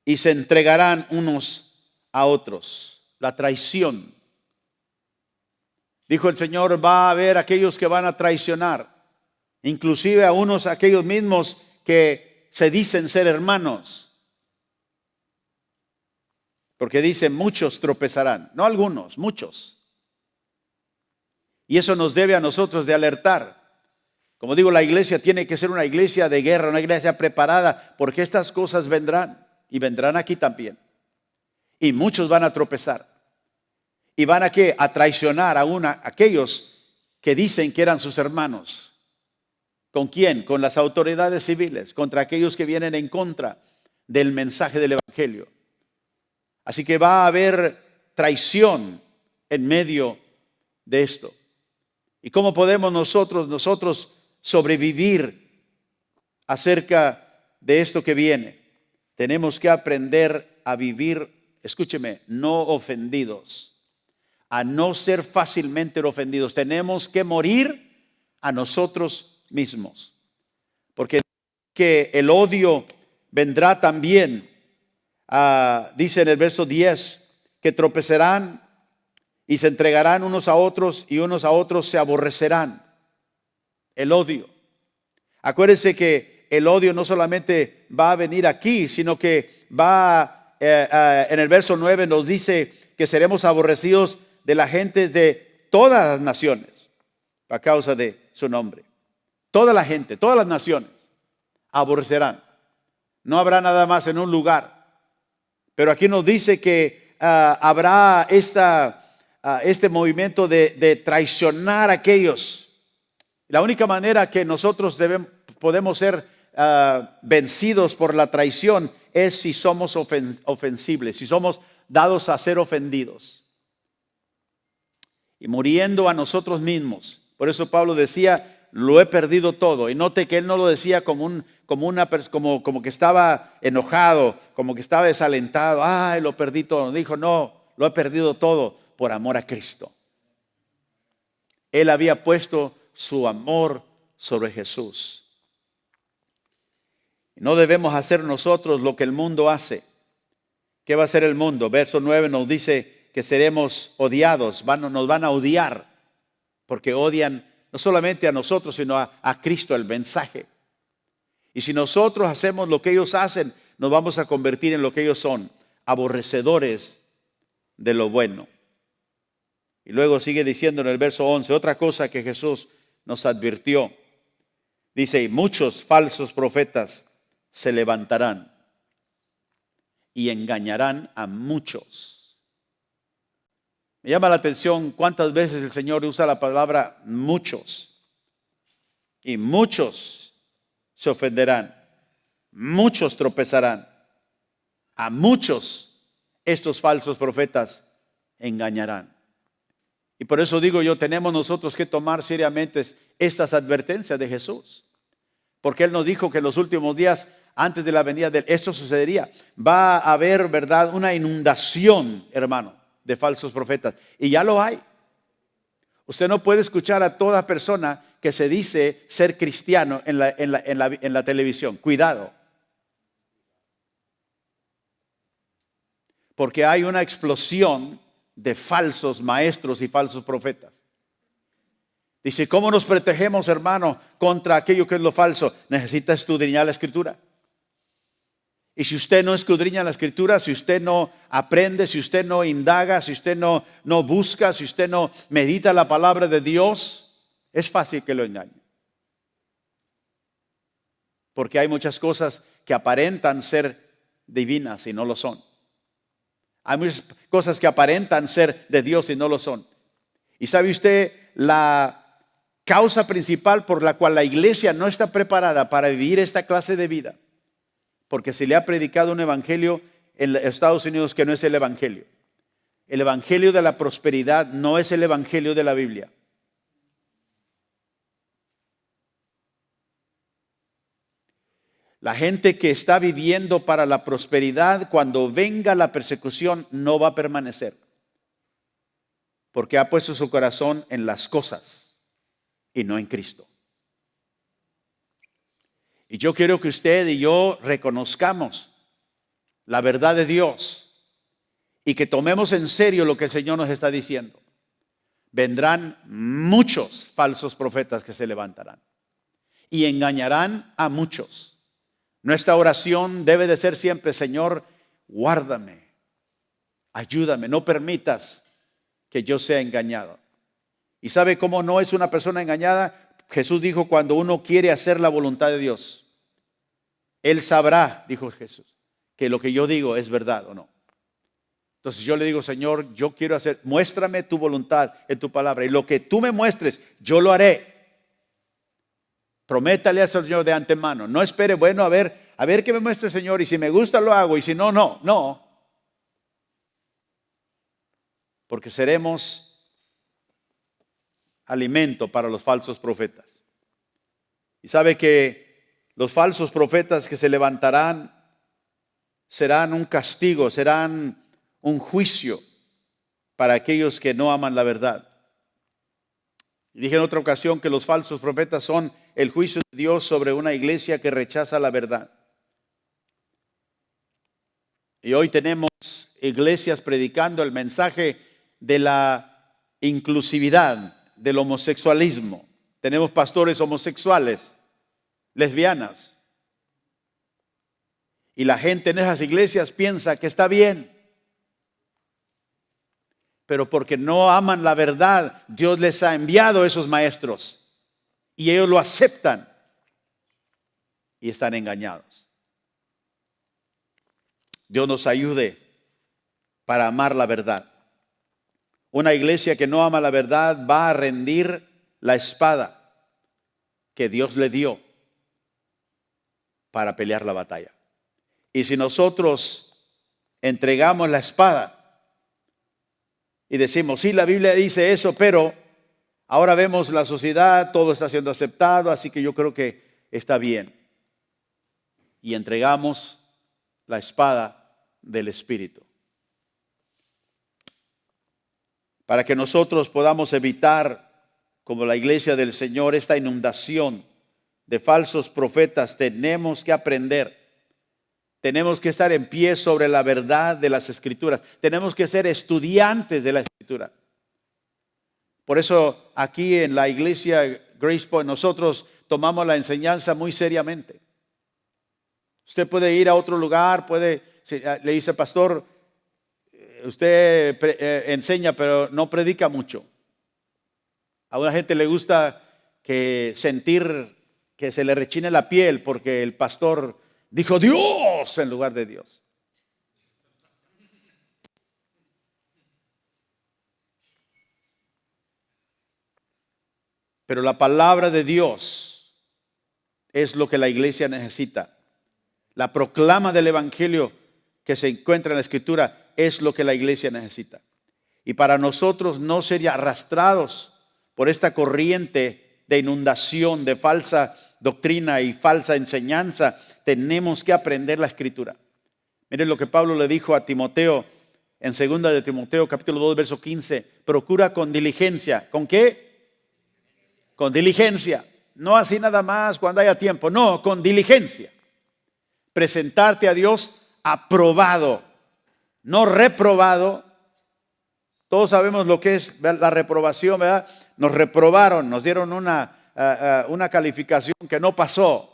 A: y se entregarán unos a otros. La traición. Dijo el Señor, va a haber aquellos que van a traicionar. Inclusive a unos, aquellos mismos que se dicen ser hermanos. Porque dice, muchos tropezarán. No algunos, muchos. Y eso nos debe a nosotros de alertar. Como digo, la iglesia tiene que ser una iglesia de guerra, una iglesia preparada, porque estas cosas vendrán. Y vendrán aquí también. Y muchos van a tropezar. Y van a traicionar a aquellos que dicen que eran sus hermanos. ¿Con quién? Con las autoridades civiles, contra aquellos que vienen en contra del mensaje del evangelio. Así que va a haber traición en medio de esto. ¿Y cómo podemos nosotros sobrevivir acerca de esto que viene? Tenemos que aprender a vivir, escúcheme, no ofendidos, a no ser fácilmente ofendidos. Tenemos que morir a nosotros mismos, porque que el odio vendrá también. Dice en el verso 10 que tropezarán y se entregarán unos a otros y unos a otros se aborrecerán. El odio. Acuérdense que el odio no solamente va a venir aquí, sino que va en el verso 9 nos dice que seremos aborrecidos de la gente de todas las naciones a causa de su nombre. Toda la gente, todas las naciones aborrecerán. No habrá nada más en un lugar. Pero aquí nos dice que habrá este movimiento de traicionar a aquellos. La única manera que nosotros podemos ser vencidos por la traición es si somos ofensibles, si somos dados a ser ofendidos. Y muriendo a nosotros mismos. Por eso Pablo decía, lo he perdido todo. Y note que él no lo decía como que estaba enojado, como que estaba desalentado. Ay, lo perdí todo. Dijo, no, lo he perdido todo por amor a Cristo. Él había puesto su amor sobre Jesús. No debemos hacer nosotros lo que el mundo hace. ¿Qué va a hacer el mundo? Verso 9 nos dice que seremos odiados, nos van a odiar, porque odian no solamente a nosotros, sino a Cristo, el mensaje. Y si nosotros hacemos lo que ellos hacen, nos vamos a convertir en lo que ellos son, aborrecedores de lo bueno. Y luego sigue diciendo en el verso 11, otra cosa que Jesús nos advirtió. Dice, y muchos falsos profetas se levantarán y engañarán a muchos. Me llama la atención cuántas veces el Señor usa la palabra muchos. Y muchos se ofenderán. Muchos tropezarán. A muchos estos falsos profetas engañarán. Y por eso digo yo, tenemos nosotros que tomar seriamente estas advertencias de Jesús. Porque Él nos dijo que en los últimos días, antes de la venida de Él, esto sucedería. Va a haber, ¿verdad?, una inundación, hermano, de falsos profetas. Y ya lo hay. Usted no puede escuchar a toda persona que se dice ser cristiano en la televisión. Cuidado. Porque hay una explosión de falsos maestros y falsos profetas. Dice, ¿cómo nos protegemos, hermano, contra aquello que es lo falso? Necesita escudriñar la Escritura. Y si usted no escudriña la Escritura, si usted no aprende, si usted no indaga, si usted no busca, si usted no medita la palabra de Dios, es fácil que lo engañe. Porque hay muchas cosas que aparentan ser divinas y no lo son. Hay muchas cosas que aparentan ser de Dios y no lo son. ¿Y sabe usted la causa principal por la cual la iglesia no está preparada para vivir esta clase de vida? Porque se le ha predicado un evangelio en Estados Unidos que no es el evangelio. El evangelio de la prosperidad no es el evangelio de la Biblia. La gente que está viviendo para la prosperidad, cuando venga la persecución, no va a permanecer. Porque ha puesto su corazón en las cosas y no en Cristo. Y yo quiero que usted y yo reconozcamos la verdad de Dios y que tomemos en serio lo que el Señor nos está diciendo. Vendrán muchos falsos profetas que se levantarán y engañarán a muchos. Nuestra oración debe de ser siempre, Señor, guárdame, ayúdame, no permitas que yo sea engañado. ¿Y sabe cómo no es una persona engañada? Jesús dijo, cuando uno quiere hacer la voluntad de Dios, Él sabrá, dijo Jesús, que lo que yo digo es verdad o no. Entonces yo le digo, Señor, yo quiero hacer, muéstrame tu voluntad en tu palabra. Y lo que tú me muestres, yo lo haré. Prométale al Señor de antemano. No espere, bueno, a ver qué me muestre el Señor. Y si me gusta lo hago, y si no, no. Porque seremos alimento para los falsos profetas. Y sabe que los falsos profetas que se levantarán serán un castigo, serán un juicio para aquellos que no aman la verdad. Y dije en otra ocasión que los falsos profetas son el juicio de Dios sobre una iglesia que rechaza la verdad. Y hoy tenemos iglesias predicando el mensaje de la inclusividad, del homosexualismo. Tenemos pastores homosexuales, lesbianas. Y la gente en esas iglesias piensa que está bien. Pero porque no aman la verdad, Dios les ha enviado esos maestros. Y ellos lo aceptan. Y están engañados. Dios nos ayude para amar la verdad. Una iglesia que no ama la verdad va a rendir la espada que Dios le dio para pelear la batalla. Y si nosotros entregamos la espada y decimos, sí, la Biblia dice eso, pero ahora vemos la sociedad, todo está siendo aceptado, así que yo creo que está bien. Y entregamos la espada del Espíritu. Para que nosotros podamos evitar, como la iglesia del Señor, esta inundación de falsos profetas, tenemos que aprender. Tenemos que estar en pie sobre la verdad de las Escrituras. Tenemos que ser estudiantes de la Escritura. Por eso aquí en la iglesia Grace Point nosotros tomamos la enseñanza muy seriamente. Usted puede ir a otro lugar, le dice, pastor, usted enseña pero no predica mucho. A una gente le gusta sentir que se le rechine la piel porque el pastor dijo Dios en lugar de Dios. Pero la palabra de Dios es lo que la iglesia necesita. La proclama del evangelio que se encuentra en la escritura es lo que la iglesia necesita. Y para nosotros no ser arrastrados por esta corriente de inundación, de falsa doctrina y falsa enseñanza, tenemos que aprender la escritura. Miren lo que Pablo le dijo a Timoteo en 2 de Timoteo capítulo 2 verso 15. Procura con diligencia. ¿Con qué? Con diligencia. No así nada más cuando haya tiempo. No, con diligencia. Presentarte a Dios aprobado, no reprobado. Todos sabemos lo que es la reprobación, ¿verdad? Nos reprobaron, nos dieron una calificación que no pasó.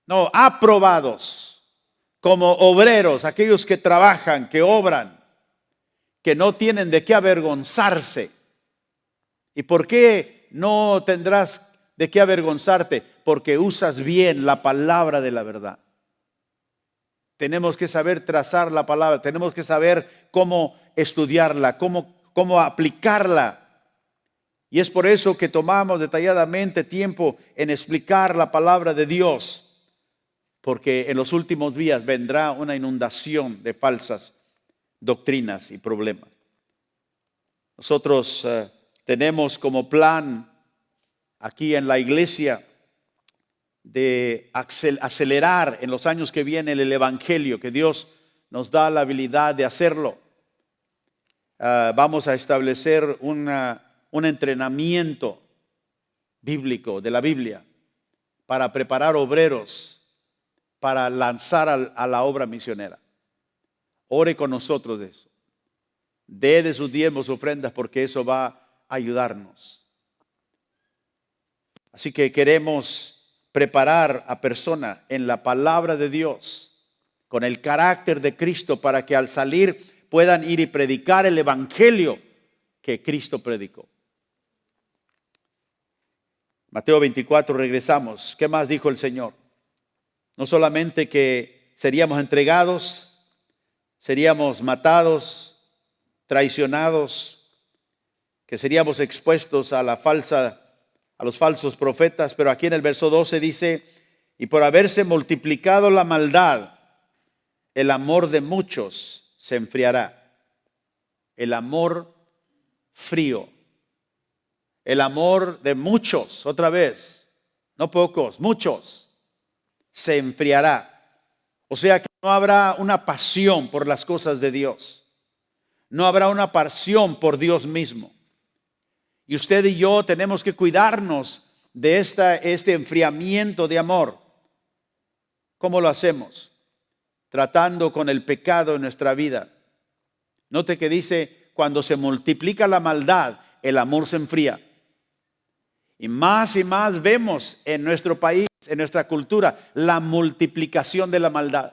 A: No, aprobados como obreros, aquellos que trabajan, que obran, que no tienen de qué avergonzarse. ¿Y por qué no tendrás de qué avergonzarte? Porque usas bien la palabra de la verdad. Tenemos que saber trazar la palabra, tenemos que saber cómo estudiarla, cómo aplicarla. Y es por eso que tomamos detalladamente tiempo en explicar la palabra de Dios, porque en los últimos días vendrá una inundación de falsas doctrinas y problemas. Nosotros tenemos como plan aquí en la iglesia de acelerar en los años que vienen el evangelio, que Dios nos da la habilidad de hacerlo. Vamos a establecer un entrenamiento bíblico de la Biblia para preparar obreros para lanzar a la obra misionera. Ore con nosotros de eso. Dé de sus diezmos, ofrendas, porque eso va a ayudarnos. Así que queremos preparar a personas en la palabra de Dios, con el carácter de Cristo, para que al salir puedan ir y predicar el evangelio que Cristo predicó. Mateo 24, regresamos. ¿Qué más dijo el Señor? No solamente que seríamos entregados, seríamos matados, traicionados, que seríamos expuestos a los falsos profetas, pero aquí en el verso 12 dice: y por haberse multiplicado la maldad, el amor de muchos se enfriará. El amor frío, el amor de muchos, otra vez, no pocos, muchos, se enfriará. O sea que no habrá una pasión por las cosas de Dios. No habrá una pasión por Dios mismo. Y usted y yo tenemos que cuidarnos de este enfriamiento de amor. ¿Cómo lo hacemos? Tratando con el pecado en nuestra vida. Note que dice, cuando se multiplica la maldad, el amor se enfría. Y más vemos en nuestro país, en nuestra cultura, la multiplicación de la maldad.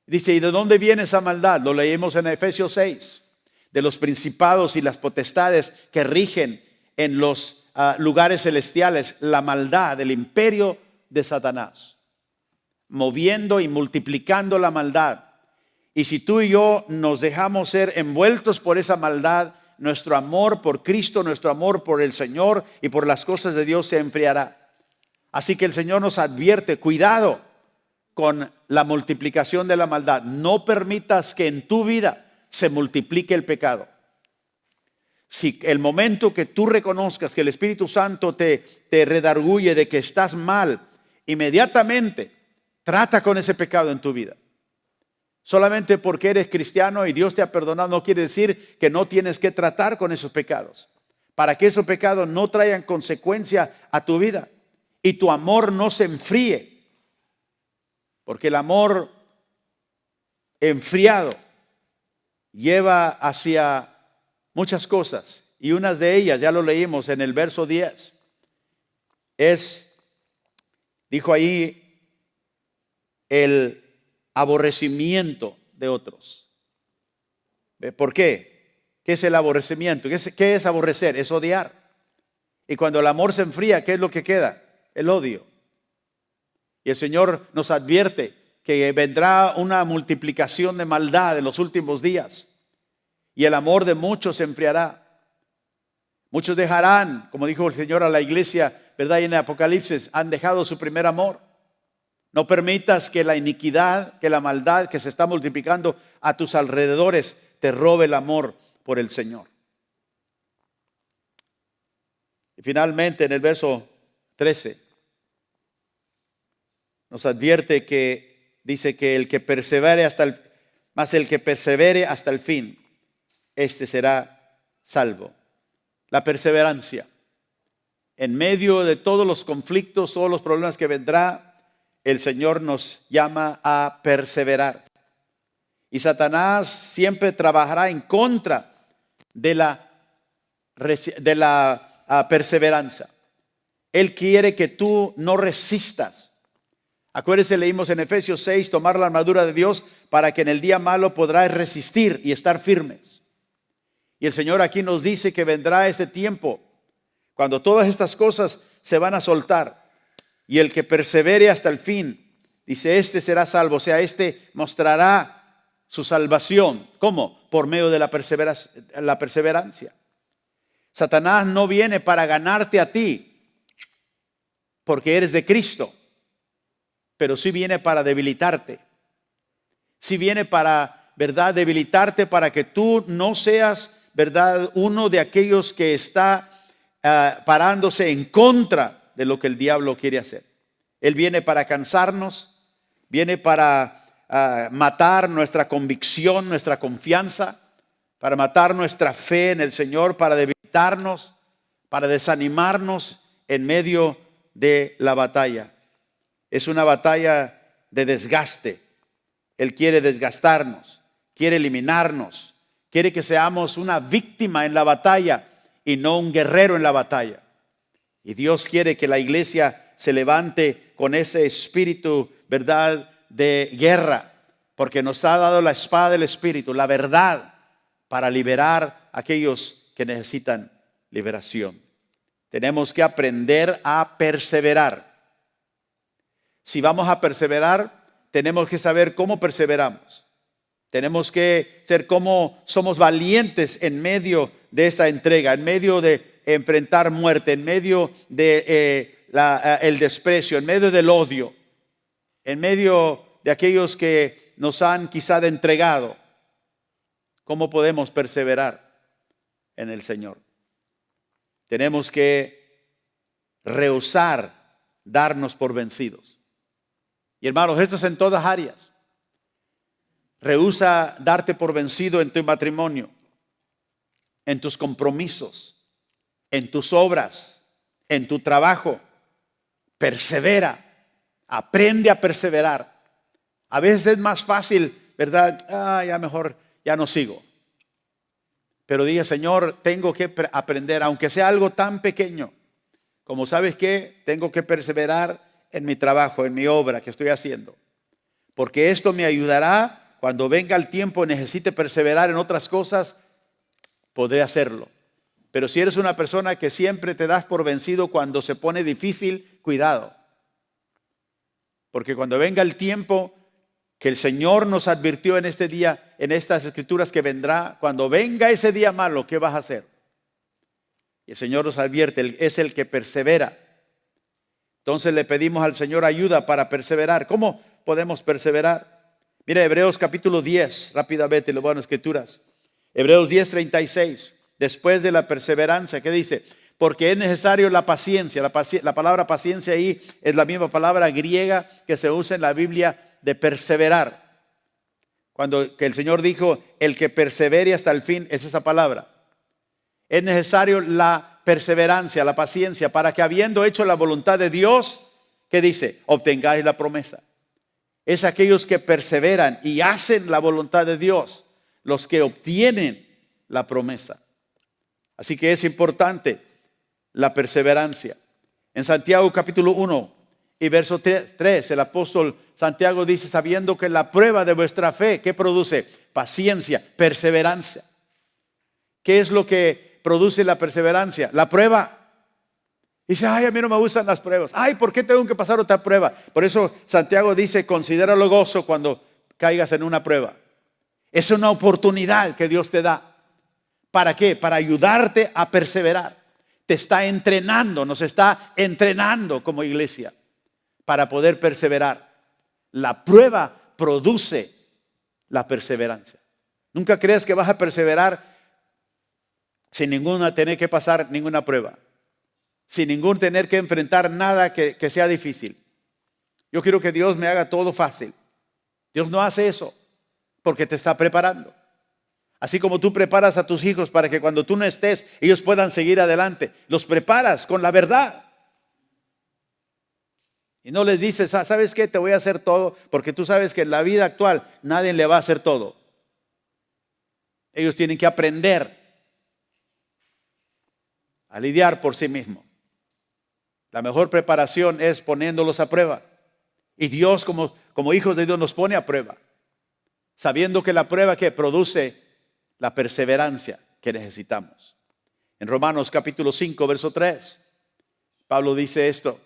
A: Dice, ¿y de dónde viene esa maldad? Lo leímos en Efesios 6. De los principados y las potestades que rigen en los lugares celestiales, la maldad del imperio de Satanás, moviendo y multiplicando la maldad. Y si tú y yo nos dejamos ser envueltos por esa maldad, nuestro amor por Cristo, nuestro amor por el Señor y por las cosas de Dios se enfriará. Así que el Señor nos advierte: cuidado con la multiplicación de la maldad. No permitas que en tu vida se multiplique el pecado. Si el momento que tú reconozcas que el Espíritu Santo te redarguye de que estás mal, inmediatamente trata con ese pecado en tu vida. Solamente porque eres cristiano y Dios te ha perdonado no quiere decir que no tienes que tratar con esos pecados, para que esos pecados no traigan consecuencia a tu vida y tu amor no se enfríe, porque el amor enfriado lleva hacia muchas cosas, y unas de ellas ya lo leímos en el verso 10, dijo ahí, el aborrecimiento de otros. ¿Por qué? ¿Qué es el aborrecimiento? ¿Qué es aborrecer? Es odiar. Y cuando el amor se enfría, ¿qué es lo que queda? El odio. Y el Señor nos advierte que vendrá una multiplicación de maldad en los últimos días y el amor de muchos se enfriará. Muchos dejarán, como dijo el Señor a la iglesia, ¿verdad? Y en el Apocalipsis, han dejado su primer amor. No permitas que la iniquidad, que la maldad que se está multiplicando a tus alrededores te robe el amor por el Señor. Y finalmente en el verso 13 nos advierte que dice que el que persevere el que persevere hasta el fin, este será salvo. La perseverancia. En medio de todos los conflictos, todos los problemas que vendrá, el Señor nos llama a perseverar. Y Satanás siempre trabajará en contra de la perseverancia. Él quiere que tú no resistas. Acuérdense, leímos en Efesios 6, tomar la armadura de Dios para que en el día malo podráis resistir y estar firmes. Y el Señor aquí nos dice que vendrá este tiempo cuando todas estas cosas se van a soltar. Y el que persevere hasta el fin, dice, este será salvo. O sea, este mostrará su salvación. ¿Cómo? Por medio de la perseverancia. Satanás no viene para ganarte a ti, porque eres de Cristo. Pero sí viene para debilitarte. Sí viene para, ¿verdad?, debilitarte para que tú no seas, ¿verdad?, uno de aquellos que está parándose en contra de lo que el diablo quiere hacer. Él viene para cansarnos, viene para matar nuestra convicción, nuestra confianza, para matar nuestra fe en el Señor, para debilitarnos, para desanimarnos en medio de la batalla. Es una batalla de desgaste. Él quiere desgastarnos, quiere eliminarnos, quiere que seamos una víctima en la batalla y no un guerrero en la batalla. Y Dios quiere que la iglesia se levante con ese espíritu, ¿verdad?, de guerra, porque nos ha dado la espada del Espíritu, la verdad, para liberar a aquellos que necesitan liberación. Tenemos que aprender a perseverar. Si vamos a perseverar, tenemos que saber cómo perseveramos. Tenemos que ser como somos valientes en medio de esta entrega, en medio de enfrentar muerte, en medio de el desprecio, en medio del odio, en medio de aquellos que nos han quizá entregado. ¿Cómo podemos perseverar en el Señor? Tenemos que rehusar darnos por vencidos. Y hermanos, esto es en todas áreas. Rehúsa darte por vencido en tu matrimonio, en tus compromisos, en tus obras, en tu trabajo. Persevera, aprende a perseverar. A veces es más fácil, ¿verdad? Ya mejor, ya no sigo. Pero diga, Señor, tengo que aprender, aunque sea algo tan pequeño, como sabes que tengo que perseverar en mi trabajo, en mi obra que estoy haciendo. Porque esto me ayudará cuando venga el tiempo, necesite perseverar en otras cosas, podré hacerlo. Pero si eres una persona que siempre te das por vencido cuando se pone difícil, cuidado. Porque cuando venga el tiempo que el Señor nos advirtió en este día, en estas escrituras que vendrá, cuando venga ese día malo, ¿qué vas a hacer? Y el Señor nos advierte, es el que persevera. Entonces le pedimos al Señor ayuda para perseverar. ¿Cómo podemos perseverar? Mira, Hebreos capítulo 10, rápidamente, las buenas escrituras. Hebreos 10, 36. Después de la perseverancia, ¿qué dice? Porque es necesario la paciencia. La palabra paciencia ahí es la misma palabra griega que se usa en la Biblia de perseverar. Cuando que el Señor dijo, el que persevere hasta el fin, es esa palabra. Es necesario la perseverancia, la paciencia, para que habiendo hecho la voluntad de Dios, ¿qué dice? Obtengáis la promesa. Es aquellos que perseveran y hacen la voluntad de Dios, los que obtienen la promesa. Así que es importante la perseverancia. En Santiago capítulo 1 y verso 3, el apóstol Santiago dice, sabiendo que la prueba de vuestra fe, ¿qué produce? Paciencia, perseverancia. ¿Qué es lo que produce la perseverancia? La prueba. Dice, a mí no me gustan las pruebas. ¿Por qué tengo que pasar otra prueba? Por eso Santiago dice, considéralo gozo cuando caigas en una prueba. Es una oportunidad que Dios te da. ¿Para qué? Para ayudarte a perseverar. te está entrenando, nos está entrenando como iglesia para poder perseverar. La prueba produce la perseverancia. Nunca creas que vas a perseverar sin tener que pasar ninguna prueba, sin tener que enfrentar nada que sea difícil. Yo quiero que Dios me haga todo fácil. Dios no hace eso porque te está preparando. Así como tú preparas a tus hijos para que cuando tú no estés, ellos puedan seguir adelante. Los preparas con la verdad. Y no les dices, ¿sabes qué? Te voy a hacer todo, porque tú sabes que en la vida actual nadie le va a hacer todo. Ellos tienen que aprender a lidiar por sí mismos. La mejor preparación es poniéndolos a prueba. Y Dios, como hijos de Dios, nos pone a prueba, sabiendo que la prueba que produce la perseverancia que necesitamos. En Romanos capítulo 5, verso 3, Pablo dice esto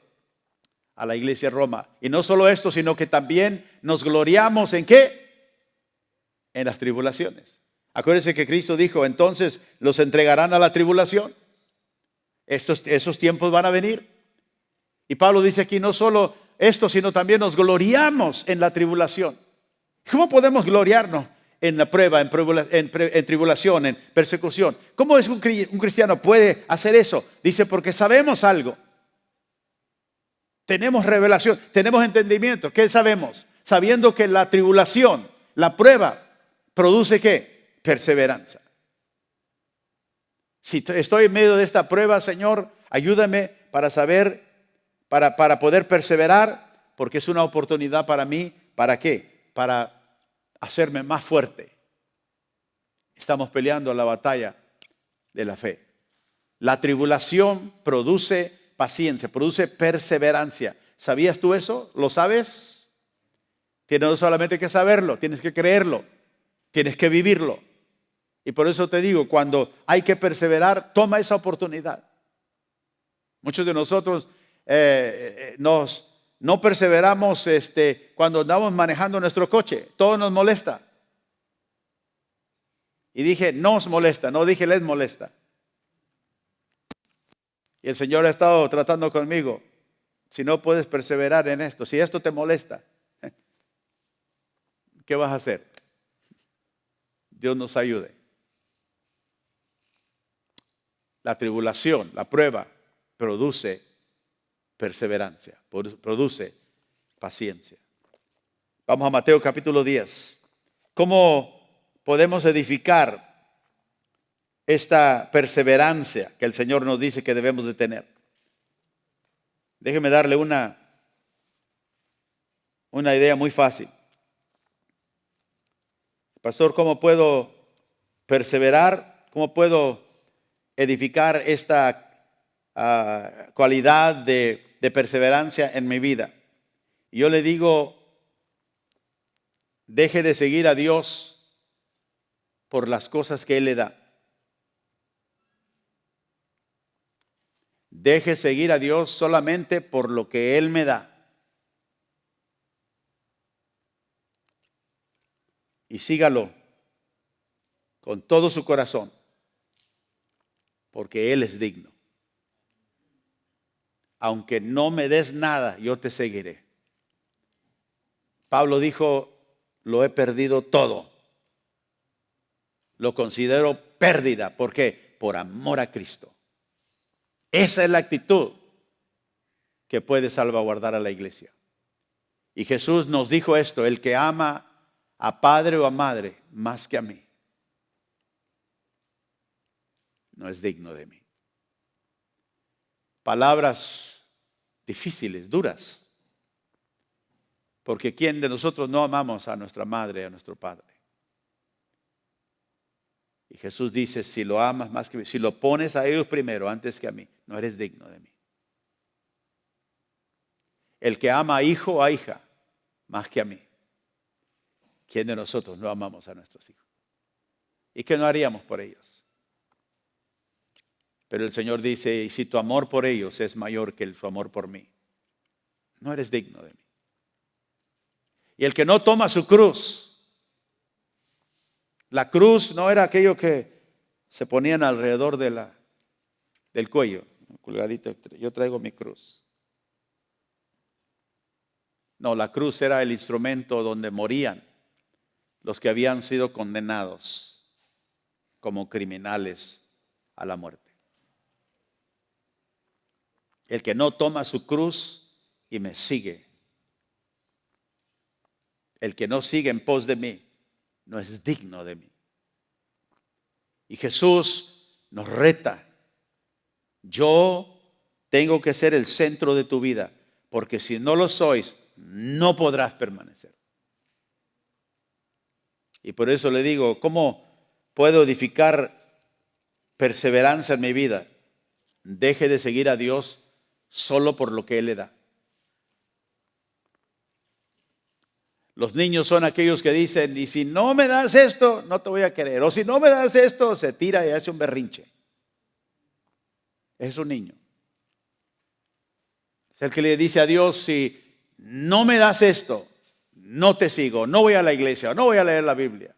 A: a la iglesia de Roma. Y no solo esto, sino que también nos gloriamos ¿en qué? En las tribulaciones. Acuérdense que Cristo dijo, entonces los entregarán a la tribulación. Esos tiempos van a venir. Y Pablo dice aquí, no solo esto, sino también nos gloriamos en la tribulación. ¿Cómo podemos gloriarnos en la prueba, en tribulación, en persecución? ¿Cómo es un cristiano puede hacer eso? Dice, porque sabemos algo. Tenemos revelación, tenemos entendimiento. ¿Qué sabemos? Sabiendo que la tribulación, la prueba, produce ¿qué? Perseverancia. Si estoy en medio de esta prueba, Señor, ayúdame para saber, para poder perseverar, porque es una oportunidad para mí. ¿Para qué? Para hacerme más fuerte. Estamos peleando la batalla de la fe. La tribulación produce paciencia, produce perseverancia. ¿Sabías tú eso? ¿Lo sabes? Tienes no solamente que saberlo, tienes que creerlo, tienes que vivirlo. Y por eso te digo, cuando hay que perseverar, toma esa oportunidad. Muchos de nosotros no perseveramos cuando andamos manejando nuestro coche. Todo nos molesta. Y dije, nos molesta, no dije les molesta. Y el Señor ha estado tratando conmigo. Si no puedes perseverar en esto, si esto te molesta, ¿qué vas a hacer? Dios nos ayude. La tribulación, la prueba, produce perseverancia, produce paciencia. Vamos a Mateo capítulo 10. ¿Cómo podemos edificar esta perseverancia que el Señor nos dice que debemos de tener? Déjeme darle una idea muy fácil. Pastor, ¿cómo puedo perseverar? ¿Cómo puedo edificar esta cualidad de perseverancia en mi vida? Y yo le digo, deje de seguir a Dios por las cosas que Él le da. Deje seguir a Dios solamente por lo que Él me da. Y sígalo con todo su corazón, porque Él es digno. Aunque no me des nada, yo te seguiré. Pablo dijo, lo he perdido todo. Lo considero pérdida. ¿Por qué? Por amor a Cristo. Esa es la actitud que puede salvaguardar a la iglesia. Y Jesús nos dijo esto, el que ama a padre o a madre más que a mí, no es digno de mí. Palabras difíciles, duras. Porque ¿quién de nosotros no amamos a nuestra madre, a nuestro padre? Y Jesús dice, si lo amas más que mí, si lo pones a ellos primero antes que a mí, no eres digno de mí. El que ama a hijo o a hija más que a mí, ¿quién de nosotros no amamos a nuestros hijos? ¿Y qué no haríamos por ellos? Pero el Señor dice, y si tu amor por ellos es mayor que su amor por mí, no eres digno de mí. Y el que no toma su cruz, la cruz no era aquello que se ponían alrededor del cuello. colgadito, yo traigo mi cruz. No, la cruz era el instrumento donde morían los que habían sido condenados como criminales a la muerte. El que no toma su cruz y me sigue, el que no sigue en pos de mí, no es digno de mí. Y Jesús nos reta. Yo tengo que ser el centro de tu vida, porque si no lo sois, no podrás permanecer. Y por eso le digo, ¿cómo puedo edificar perseverancia en mi vida? Deje de seguir a Dios solo por lo que Él le da. Los niños son aquellos que dicen, y si no me das esto, no te voy a querer. O si no me das esto, se tira y hace un berrinche. Es un niño. Es el que le dice a Dios, si no me das esto, no te sigo, no voy a la iglesia, no voy a leer la Biblia.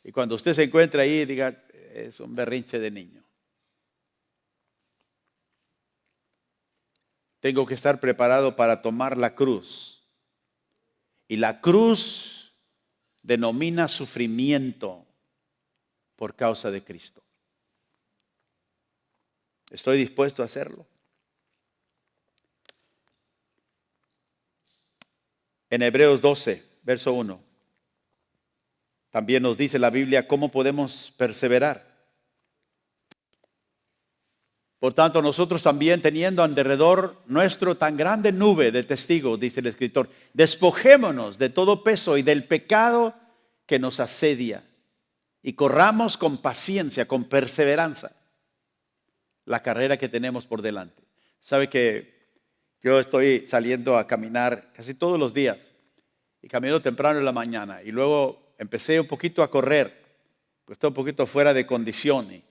A: Y cuando usted se encuentra ahí, diga, es un berrinche de niño. Tengo que estar preparado para tomar la cruz. Y la cruz denomina sufrimiento por causa de Cristo. ¿Estoy dispuesto a hacerlo? En Hebreos 12, verso 1, también nos dice la Biblia cómo podemos perseverar. Por tanto, nosotros también, teniendo alrededor nuestro tan grande nube de testigos, dice el escritor, despojémonos de todo peso y del pecado que nos asedia y corramos con paciencia, con perseverancia, la carrera que tenemos por delante. Sabe que yo estoy saliendo a caminar casi todos los días y camino temprano en la mañana y luego empecé un poquito a correr, pues estoy un poquito fuera de condición y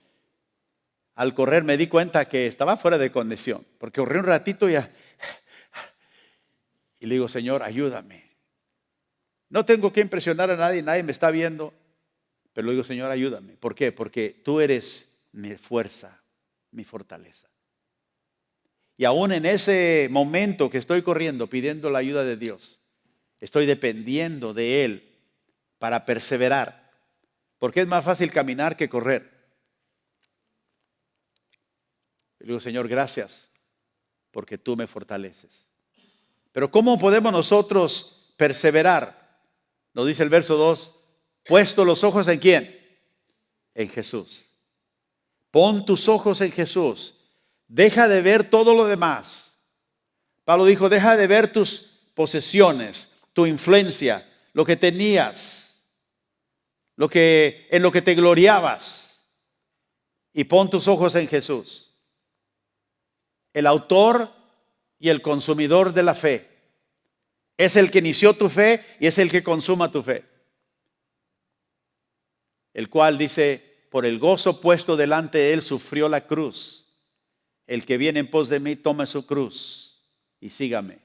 A: al correr me di cuenta que estaba fuera de condición, porque corrí un ratito y le digo, Señor, ayúdame. No tengo que impresionar a nadie, nadie me está viendo, pero le digo, Señor, ayúdame. ¿Por qué? Porque tú eres mi fuerza, mi fortaleza. Y aún en ese momento que estoy corriendo, pidiendo la ayuda de Dios, estoy dependiendo de Él para perseverar, porque es más fácil caminar que correr. Le digo, Señor, gracias, porque tú me fortaleces. Pero ¿cómo podemos nosotros perseverar? Nos dice el verso 2, puesto los ojos ¿en quién? En Jesús. Pon tus ojos en Jesús. Deja de ver todo lo demás. Pablo dijo, deja de ver tus posesiones, tu influencia, lo que tenías, en lo que te gloriabas. Y pon tus ojos en Jesús. El autor y el consumidor de la fe. Es el que inició tu fe y es el que consuma tu fe. El cual dice, por el gozo puesto delante de él sufrió la cruz. El que viene en pos de mí tome su cruz y sígame.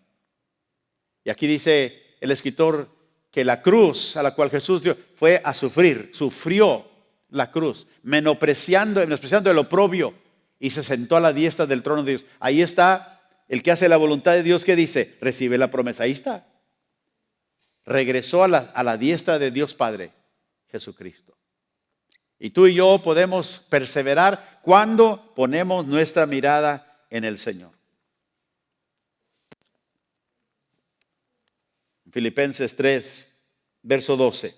A: Y aquí dice el escritor que la cruz a la cual Jesús dio fue a sufrir, sufrió la cruz, menospreciando el oprobio. Y se sentó a la diestra del trono de Dios. Ahí está el que hace la voluntad de Dios, que dice, recibe la promesa. Ahí está. Regresó a la diestra de Dios Padre, Jesucristo. Y tú y yo podemos perseverar cuando ponemos nuestra mirada en el Señor. Filipenses 3, verso 12.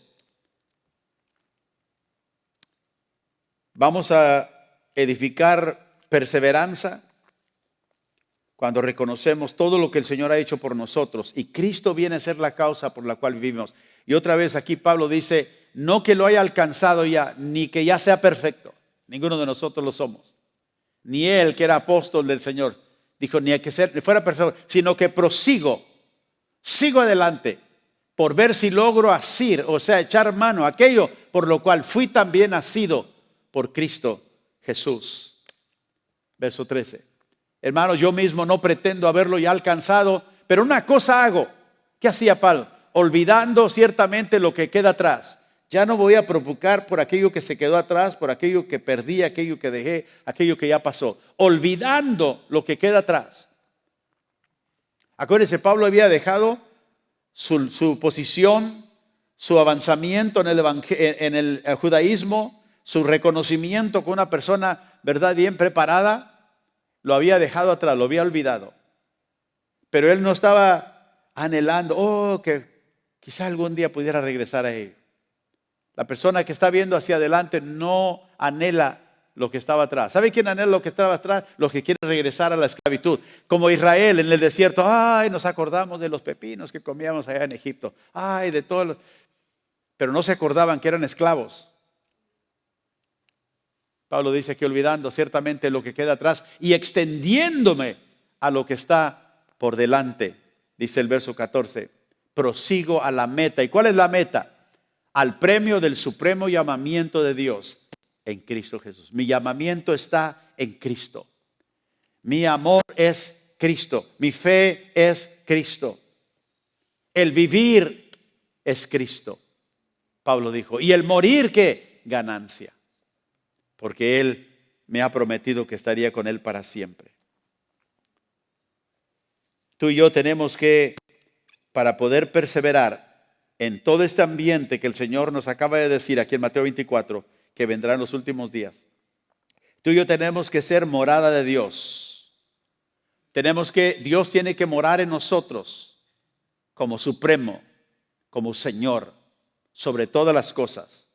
A: Vamos a edificar perseverancia cuando reconocemos todo lo que el Señor ha hecho por nosotros y Cristo viene a ser la causa por la cual vivimos. Y otra vez aquí Pablo dice, no que lo haya alcanzado ya, ni que ya sea perfecto. Ninguno de nosotros lo somos. Ni él, que era apóstol del Señor, dijo ni que fuera perfecto, sino que sigo adelante por ver si logro asir, o sea, echar mano a aquello por lo cual fui también nacido por Cristo Jesús. Verso 13. Hermanos, yo mismo no pretendo haberlo ya alcanzado, pero una cosa hago. ¿Qué hacía Pablo? Olvidando ciertamente lo que queda atrás Ya no voy a preocupar por aquello que se quedó atrás, por aquello que perdí, aquello que dejé, aquello que ya pasó. Olvidando lo que queda atrás. Acuérdense, Pablo había dejado su posición, su avanzamiento en el judaísmo, su reconocimiento con una persona, ¿verdad?, bien preparada, lo había dejado atrás, lo había olvidado. Pero él no estaba anhelando, que quizá algún día pudiera regresar a ello. La persona que está viendo hacia adelante no anhela lo que estaba atrás. ¿Sabe quién anhela lo que estaba atrás? Los que quieren regresar a la esclavitud. Como Israel en el desierto. Ay, nos acordamos de los pepinos que comíamos allá en Egipto. Ay, de todos los... Pero no se acordaban que eran esclavos. Pablo dice que olvidando ciertamente lo que queda atrás y extendiéndome a lo que está por delante. Dice el verso 14. Prosigo a la meta. ¿Y cuál es la meta? Al premio del supremo llamamiento de Dios en Cristo Jesús. Mi llamamiento está en Cristo. Mi amor es Cristo. Mi fe es Cristo. El vivir es Cristo. Pablo dijo, y el morir, ¿qué? Ganancia. Porque Él me ha prometido que estaría con Él para siempre. Tú y yo tenemos que, para poder perseverar en todo este ambiente que el Señor nos acaba de decir aquí en Mateo 24, que vendrá en los últimos días. Tú y yo tenemos que ser morada de Dios. Dios tiene que morar en nosotros como supremo, como Señor, sobre todas las cosas.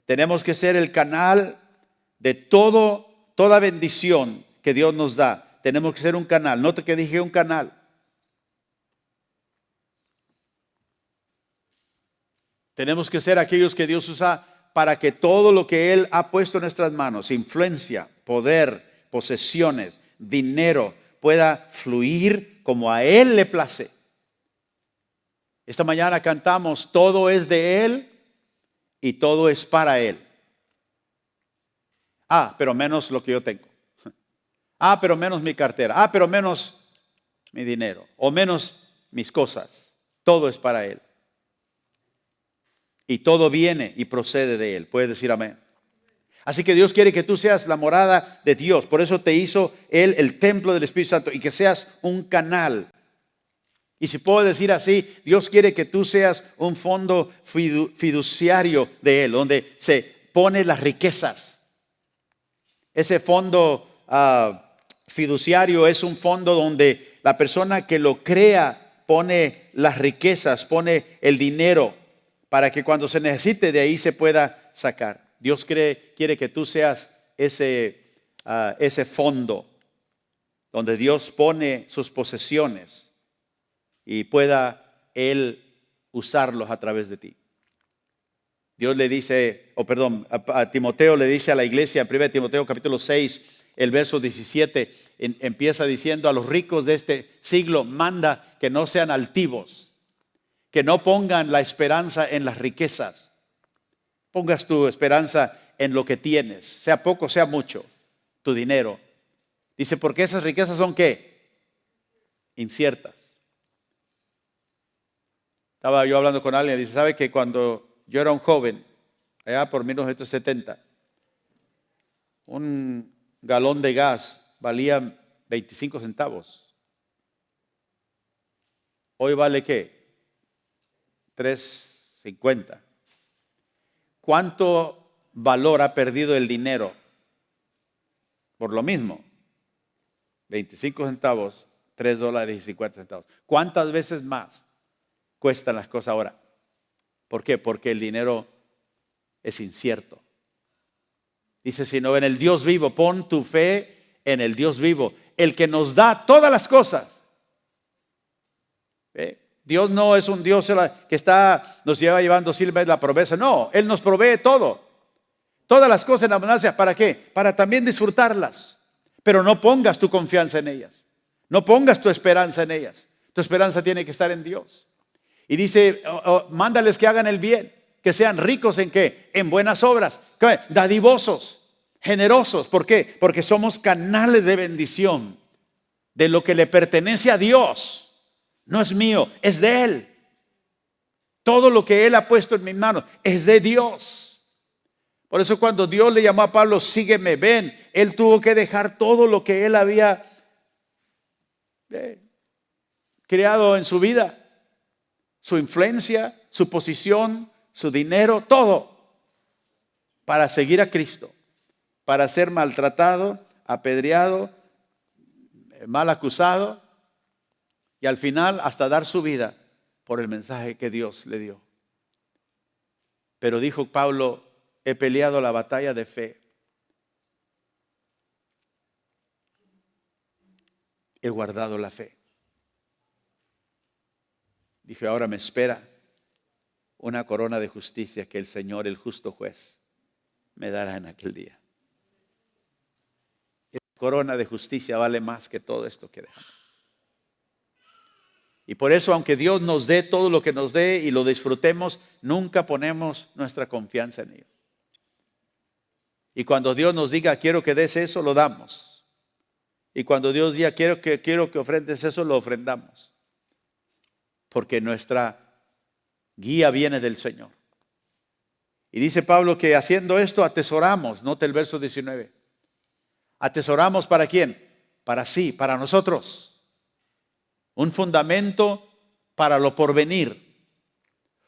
A: Tenemos que ser el canal de toda bendición que Dios nos da. Tenemos que ser un canal. Note que dije un canal. Tenemos que ser aquellos que Dios usa para que todo lo que Él ha puesto en nuestras manos, influencia, poder, posesiones, dinero, pueda fluir como a Él le place. Esta mañana cantamos, todo es de Él y todo es para Él. Pero menos lo que yo tengo. Pero menos mi cartera. Pero menos mi dinero. O menos mis cosas. Todo es para Él. Y todo viene y procede de Él. ¿Puedes decir amén? Así que Dios quiere que tú seas la morada de Dios. Por eso te hizo Él el templo del Espíritu Santo. Y que seas un canal. Y si puedo decir así, Dios quiere que tú seas un fondo fiduciario de Él. Donde se pone las riquezas. Ese fondo fiduciario es un fondo donde la persona que lo crea pone las riquezas, pone el dinero. Para que cuando se necesite de ahí se pueda sacar. Dios quiere que tú seas ese fondo donde Dios pone sus posesiones y pueda Él usarlos a través de ti. Dios le dice, a Timoteo le dice a la iglesia en 1 Timoteo capítulo 6, el verso 17, empieza diciendo a los ricos de este siglo, manda que no sean altivos. Que no pongan la esperanza en las riquezas. Pongas tu esperanza en lo que tienes, sea poco, sea mucho, tu dinero. Dice, porque esas riquezas son ¿qué? Inciertas. Estaba yo hablando con alguien y dice, ¿sabe que cuando yo era un joven, allá por 1970, un galón de gas valía 25 centavos? Hoy vale ¿qué? 3.50. ¿Cuánto valor ha perdido el dinero? Por lo mismo. 25 centavos, $3.50. ¿Cuántas veces más cuestan las cosas ahora? ¿Por qué? Porque el dinero es incierto. Dice, sino en el Dios vivo, pon tu fe en el Dios vivo, el que nos da todas las cosas. Dios no es un Dios que nos lleva llevando silbas la promesa. No, Él nos provee todo. Todas las cosas en abundancia. ¿Para qué? Para también disfrutarlas. Pero no pongas tu confianza en ellas. No pongas tu esperanza en ellas. Tu esperanza tiene que estar en Dios. Y dice, mándales que hagan el bien. Que sean ricos en ¿qué? En buenas obras. Dadivosos, generosos. ¿Por qué? Porque somos canales de bendición. De lo que le pertenece a Dios. No es mío, es de Él. Todo lo que Él ha puesto en mis manos es de Dios. Por eso cuando Dios le llamó a Pablo, sígueme, ven, Él tuvo que dejar todo lo que Él había creado en su vida. Su influencia, su posición, su dinero, todo. Para seguir a Cristo. Para ser maltratado, apedreado, mal acusado. Y al final hasta dar su vida por el mensaje que Dios le dio. Pero dijo Pablo, he peleado la batalla de fe. He guardado la fe. Dije, ahora me espera una corona de justicia que el Señor, el justo juez, me dará en aquel día. Esa corona de justicia vale más que todo esto que dejamos. Y por eso, aunque Dios nos dé todo lo que nos dé y lo disfrutemos, nunca ponemos nuestra confianza en Él. Y cuando Dios nos diga, quiero que des eso, lo damos. Y cuando Dios diga, quiero que ofrendes eso, lo ofrendamos. Porque nuestra guía viene del Señor. Y dice Pablo que haciendo esto atesoramos, note el verso 19. ¿Atesoramos para quién? Para sí, para nosotros. Un fundamento para lo porvenir.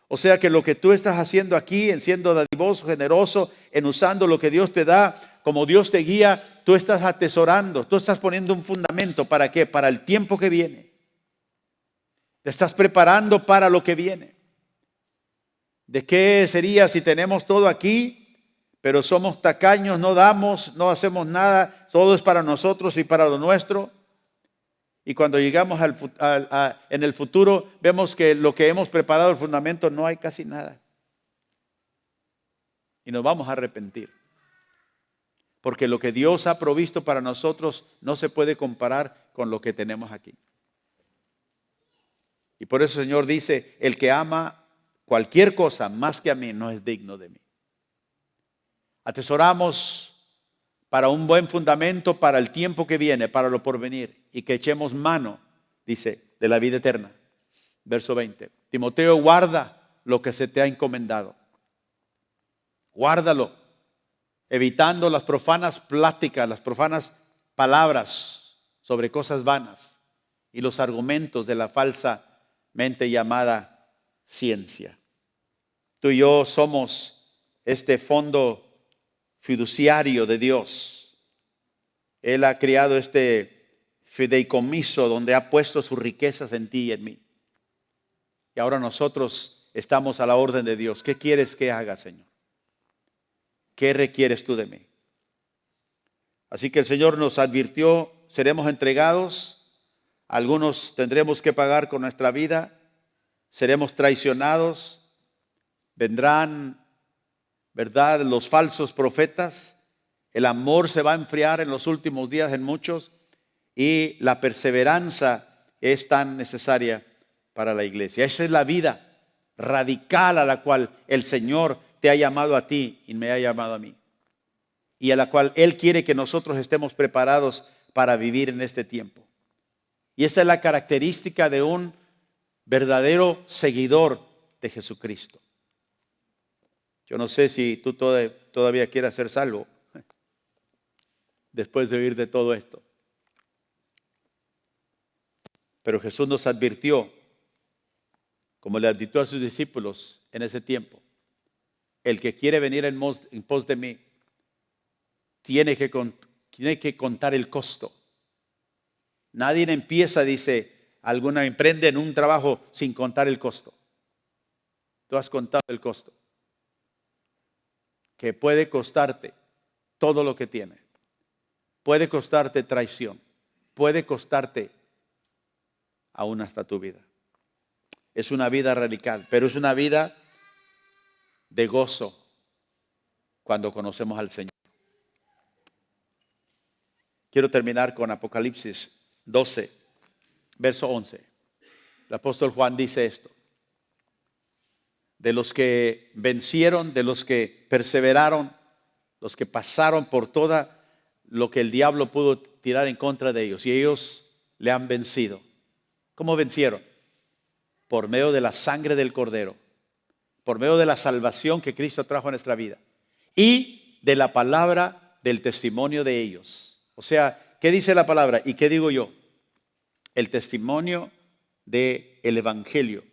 A: O sea que lo que tú estás haciendo aquí, en siendo dadivoso, generoso, en usando lo que Dios te da, como Dios te guía, tú estás atesorando, tú estás poniendo un fundamento. ¿Para qué? Para el tiempo que viene. Te estás preparando para lo que viene. ¿De qué sería si tenemos todo aquí, pero somos tacaños, no damos, no hacemos nada, todo es para nosotros y para lo nuestro? Y cuando llegamos en el futuro, vemos que lo que hemos preparado, el fundamento, no hay casi nada. Y nos vamos a arrepentir. Porque lo que Dios ha provisto para nosotros no se puede comparar con lo que tenemos aquí. Y por eso el Señor dice, el que ama cualquier cosa más que a mí no es digno de mí. Atesoramos para un buen fundamento, para el tiempo que viene, para lo porvenir, y que echemos mano, dice, de la vida eterna. Verso 20. Timoteo, guarda lo que se te ha encomendado. Guárdalo, evitando las profanas pláticas, las profanas palabras sobre cosas vanas y los argumentos de la falsamente llamada ciencia. Tú y yo somos este fondo fiduciario de Dios. Él ha creado este fideicomiso donde ha puesto sus riquezas en ti y en mí. Y ahora nosotros estamos a la orden de Dios. ¿Qué quieres que haga, Señor? ¿Qué requieres tú de mí? Así que el Señor nos advirtió, seremos entregados, algunos tendremos que pagar con nuestra vida, seremos traicionados, vendrán, ¿verdad?, los falsos profetas, el amor se va a enfriar en los últimos días en muchos y la perseverancia es tan necesaria para la iglesia. Esa es la vida radical a la cual el Señor te ha llamado a ti y me ha llamado a mí. Y a la cual Él quiere que nosotros estemos preparados para vivir en este tiempo. Y esta es la característica de un verdadero seguidor de Jesucristo. Yo no sé si tú todavía quieras ser salvo después de oír de todo esto. Pero Jesús nos advirtió, como le advirtió a sus discípulos en ese tiempo, el que quiere venir en pos de mí tiene que contar el costo. Nadie empieza, dice, emprende en un trabajo sin contar el costo. Tú has contado el costo. Que puede costarte todo lo que tiene. Puede costarte traición. Puede costarte aún hasta tu vida. Es una vida radical, pero es una vida de gozo cuando conocemos al Señor. Quiero terminar con Apocalipsis 12, verso 11. El apóstol Juan dice esto. De los que vencieron, de los que perseveraron, los que pasaron por toda lo que el diablo pudo tirar en contra de ellos. Y ellos le han vencido. ¿Cómo vencieron? Por medio de la sangre del Cordero por medio de la salvación que Cristo trajo a nuestra vida y de la palabra del testimonio de ellos. O sea, ¿qué dice la palabra? ¿Y qué digo yo? El testimonio del Evangelio.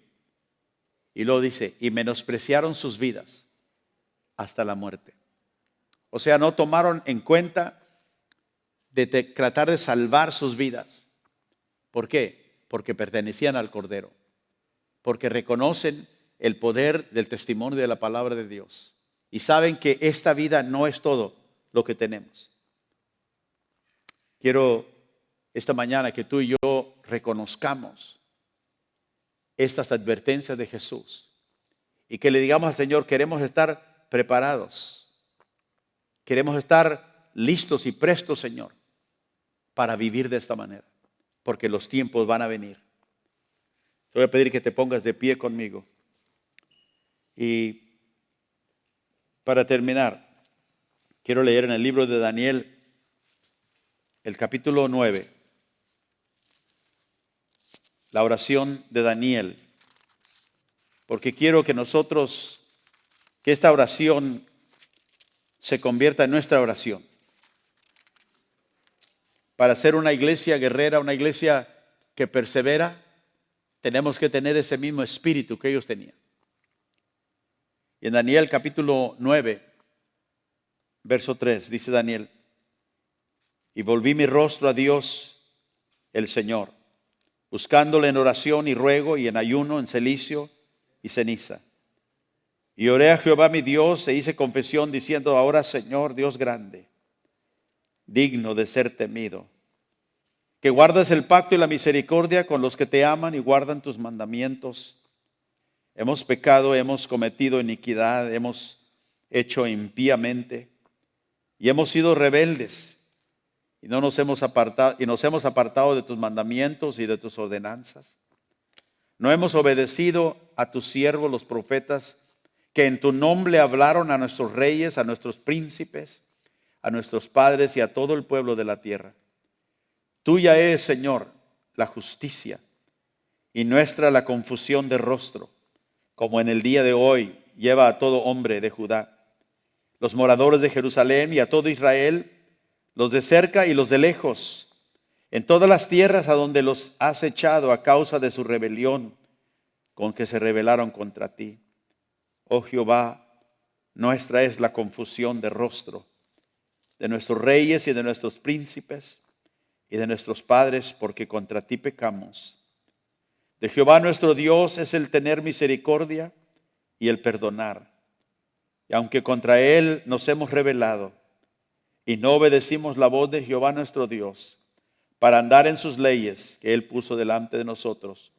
A: Y luego dice, y menospreciaron sus vidas hasta la muerte. O sea, no tomaron en cuenta de tratar de salvar sus vidas. ¿Por qué? Porque pertenecían al Cordero. Porque reconocen el poder del testimonio de la palabra de Dios. Y saben que esta vida no es todo lo que tenemos. Quiero esta mañana que tú y yo reconozcamos estas advertencias de Jesús. Y que le digamos al Señor, queremos estar preparados. Queremos estar listos y prestos, Señor, para vivir de esta manera. Porque los tiempos van a venir. Te voy a pedir que te pongas de pie conmigo. Y para terminar, quiero leer en el libro de Daniel, el capítulo 9, la oración de Daniel. Porque quiero que nosotros, que esta oración se convierta en nuestra oración. Para ser una iglesia guerrera, una iglesia que persevera, tenemos que tener ese mismo espíritu que ellos tenían. Y en Daniel capítulo 9, verso 3, dice Daniel, y volví mi rostro a Dios el Señor, buscándole en oración y ruego y en ayuno, en cilicio y ceniza. Y oré a Jehová mi Dios e hice confesión diciendo, ahora Señor Dios grande, digno de ser temido, que guardas el pacto y la misericordia con los que te aman y guardan tus mandamientos. Hemos pecado, hemos cometido iniquidad, hemos hecho impíamente y hemos sido rebeldes y nos hemos apartado de tus mandamientos y de tus ordenanzas. No hemos obedecido a tus siervos los profetas que en tu nombre hablaron a nuestros reyes, a nuestros príncipes, a nuestros padres y a todo el pueblo de la tierra. Tuya es, Señor, la justicia y nuestra la confusión de rostro, como en el día de hoy lleva a todo hombre de Judá, los moradores de Jerusalén y a todo Israel, los de cerca y los de lejos, en todas las tierras a donde los has echado a causa de su rebelión con que se rebelaron contra ti. Oh Jehová, nuestra es la confusión de rostro, de nuestros reyes y de nuestros príncipes y de nuestros padres, porque contra ti pecamos. De Jehová nuestro Dios es el tener misericordia y el perdonar. Y aunque contra él nos hemos rebelado y no obedecimos la voz de Jehová nuestro Dios, para andar en sus leyes que él puso delante de nosotros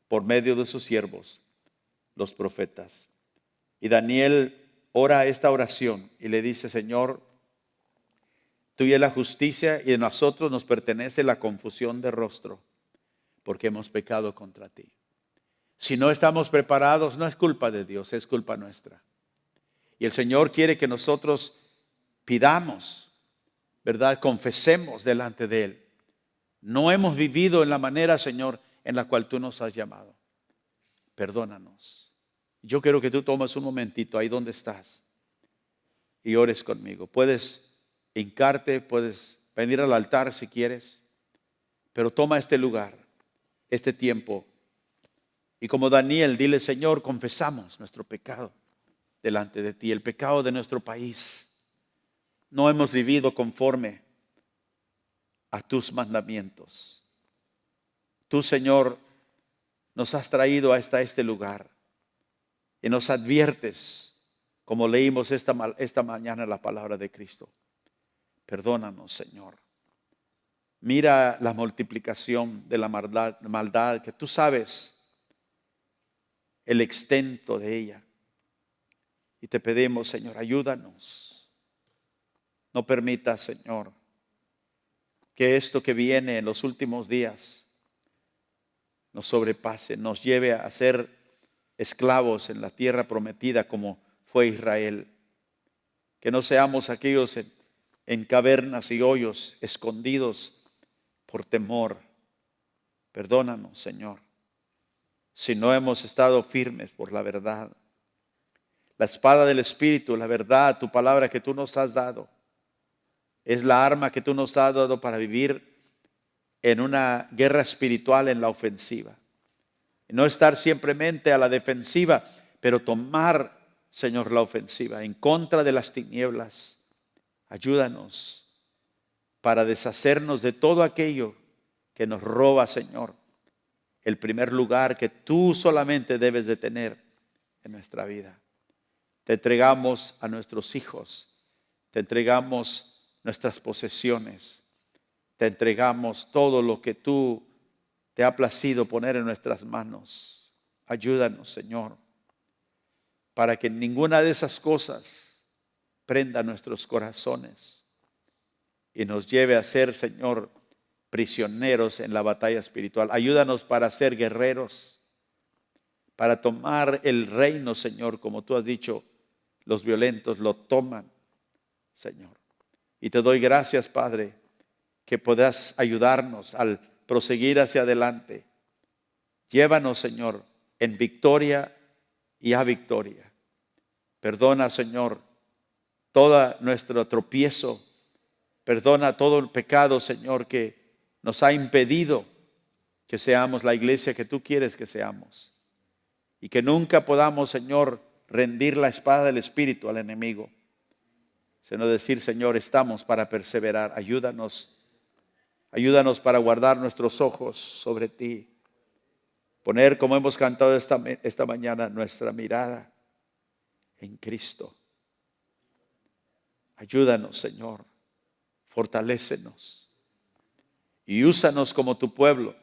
A: por medio de sus siervos, los profetas. Y Daniel ora esta oración y le dice, Señor, tuya es la justicia y a nosotros nos pertenece la confusión de rostro, porque hemos pecado contra ti. Si no estamos preparados, no es culpa de Dios, es culpa nuestra. Y el Señor quiere que nosotros pidamos, ¿verdad? Confesemos delante de Él. No hemos vivido en la manera, Señor, en la cual tú nos has llamado. Perdónanos. Yo quiero que tú tomes un momentito ahí donde estás y ores conmigo. Puedes hincarte, puedes venir al altar si quieres, pero toma este lugar, este tiempo. Y como Daniel, dile, Señor, confesamos nuestro pecado delante de ti, el pecado de nuestro país. No hemos vivido conforme a tus mandamientos. Tú, Señor, nos has traído hasta este lugar y nos adviertes, como leímos esta mañana la palabra de Cristo. Perdónanos, Señor. Mira la multiplicación de la maldad que tú sabes el extento de ella. Y te pedimos, Señor, ayúdanos. No permitas, Señor, que esto que viene en los últimos días nos sobrepase, nos lleve a ser esclavos en la tierra prometida como fue Israel. Que no seamos aquellos en cavernas y hoyos escondidos por temor. Perdónanos, Señor, si no hemos estado firmes por la verdad. La espada del Espíritu, la verdad, tu palabra que tú nos has dado, es la arma que tú nos has dado para vivir en una guerra espiritual en la ofensiva. No estar simplemente a la defensiva, pero tomar, Señor, la ofensiva en contra de las tinieblas. Ayúdanos para deshacernos de todo aquello que nos roba, Señor, el primer lugar que tú solamente debes de tener en nuestra vida. Te entregamos a nuestros hijos, te entregamos nuestras posesiones, te entregamos todo lo que tú te ha placido poner en nuestras manos. Ayúdanos, Señor, para que ninguna de esas cosas prenda nuestros corazones y nos lleve a ser, Señor, prisioneros en la batalla espiritual. Ayúdanos para ser guerreros, para tomar el reino, Señor, como tú has dicho, los violentos lo toman, Señor. Y te doy gracias, Padre, que podrás ayudarnos al proseguir hacia adelante. Llévanos, Señor, en victoria y a victoria. Perdona, Señor, todo nuestro tropiezo. Perdona todo el pecado, Señor, que nos ha impedido que seamos la iglesia que tú quieres que seamos. Y que nunca podamos, Señor, rendir la espada del Espíritu al enemigo, sino decir, Señor, estamos para perseverar. Ayúdanos para guardar nuestros ojos sobre ti. Poner, como hemos cantado esta mañana, nuestra mirada en Cristo. Ayúdanos, Señor. Fortalécenos. Y úsanos como tu pueblo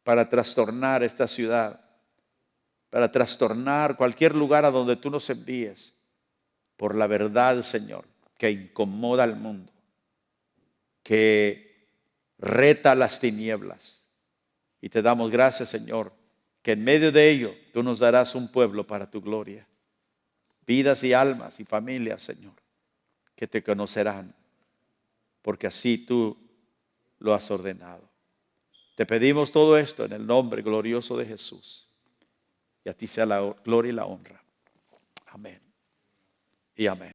A: para trastornar esta ciudad, para trastornar cualquier lugar a donde tú nos envíes, por la verdad, Señor, que incomoda al mundo, que reta las tinieblas. Y te damos gracias, Señor, que en medio de ello tú nos darás un pueblo para tu gloria. Vidas y almas y familias, Señor, que te conocerán, porque así tú lo has ordenado. Te pedimos todo esto en el nombre glorioso de Jesús. Y a ti sea la gloria y la honra. Amén y amén.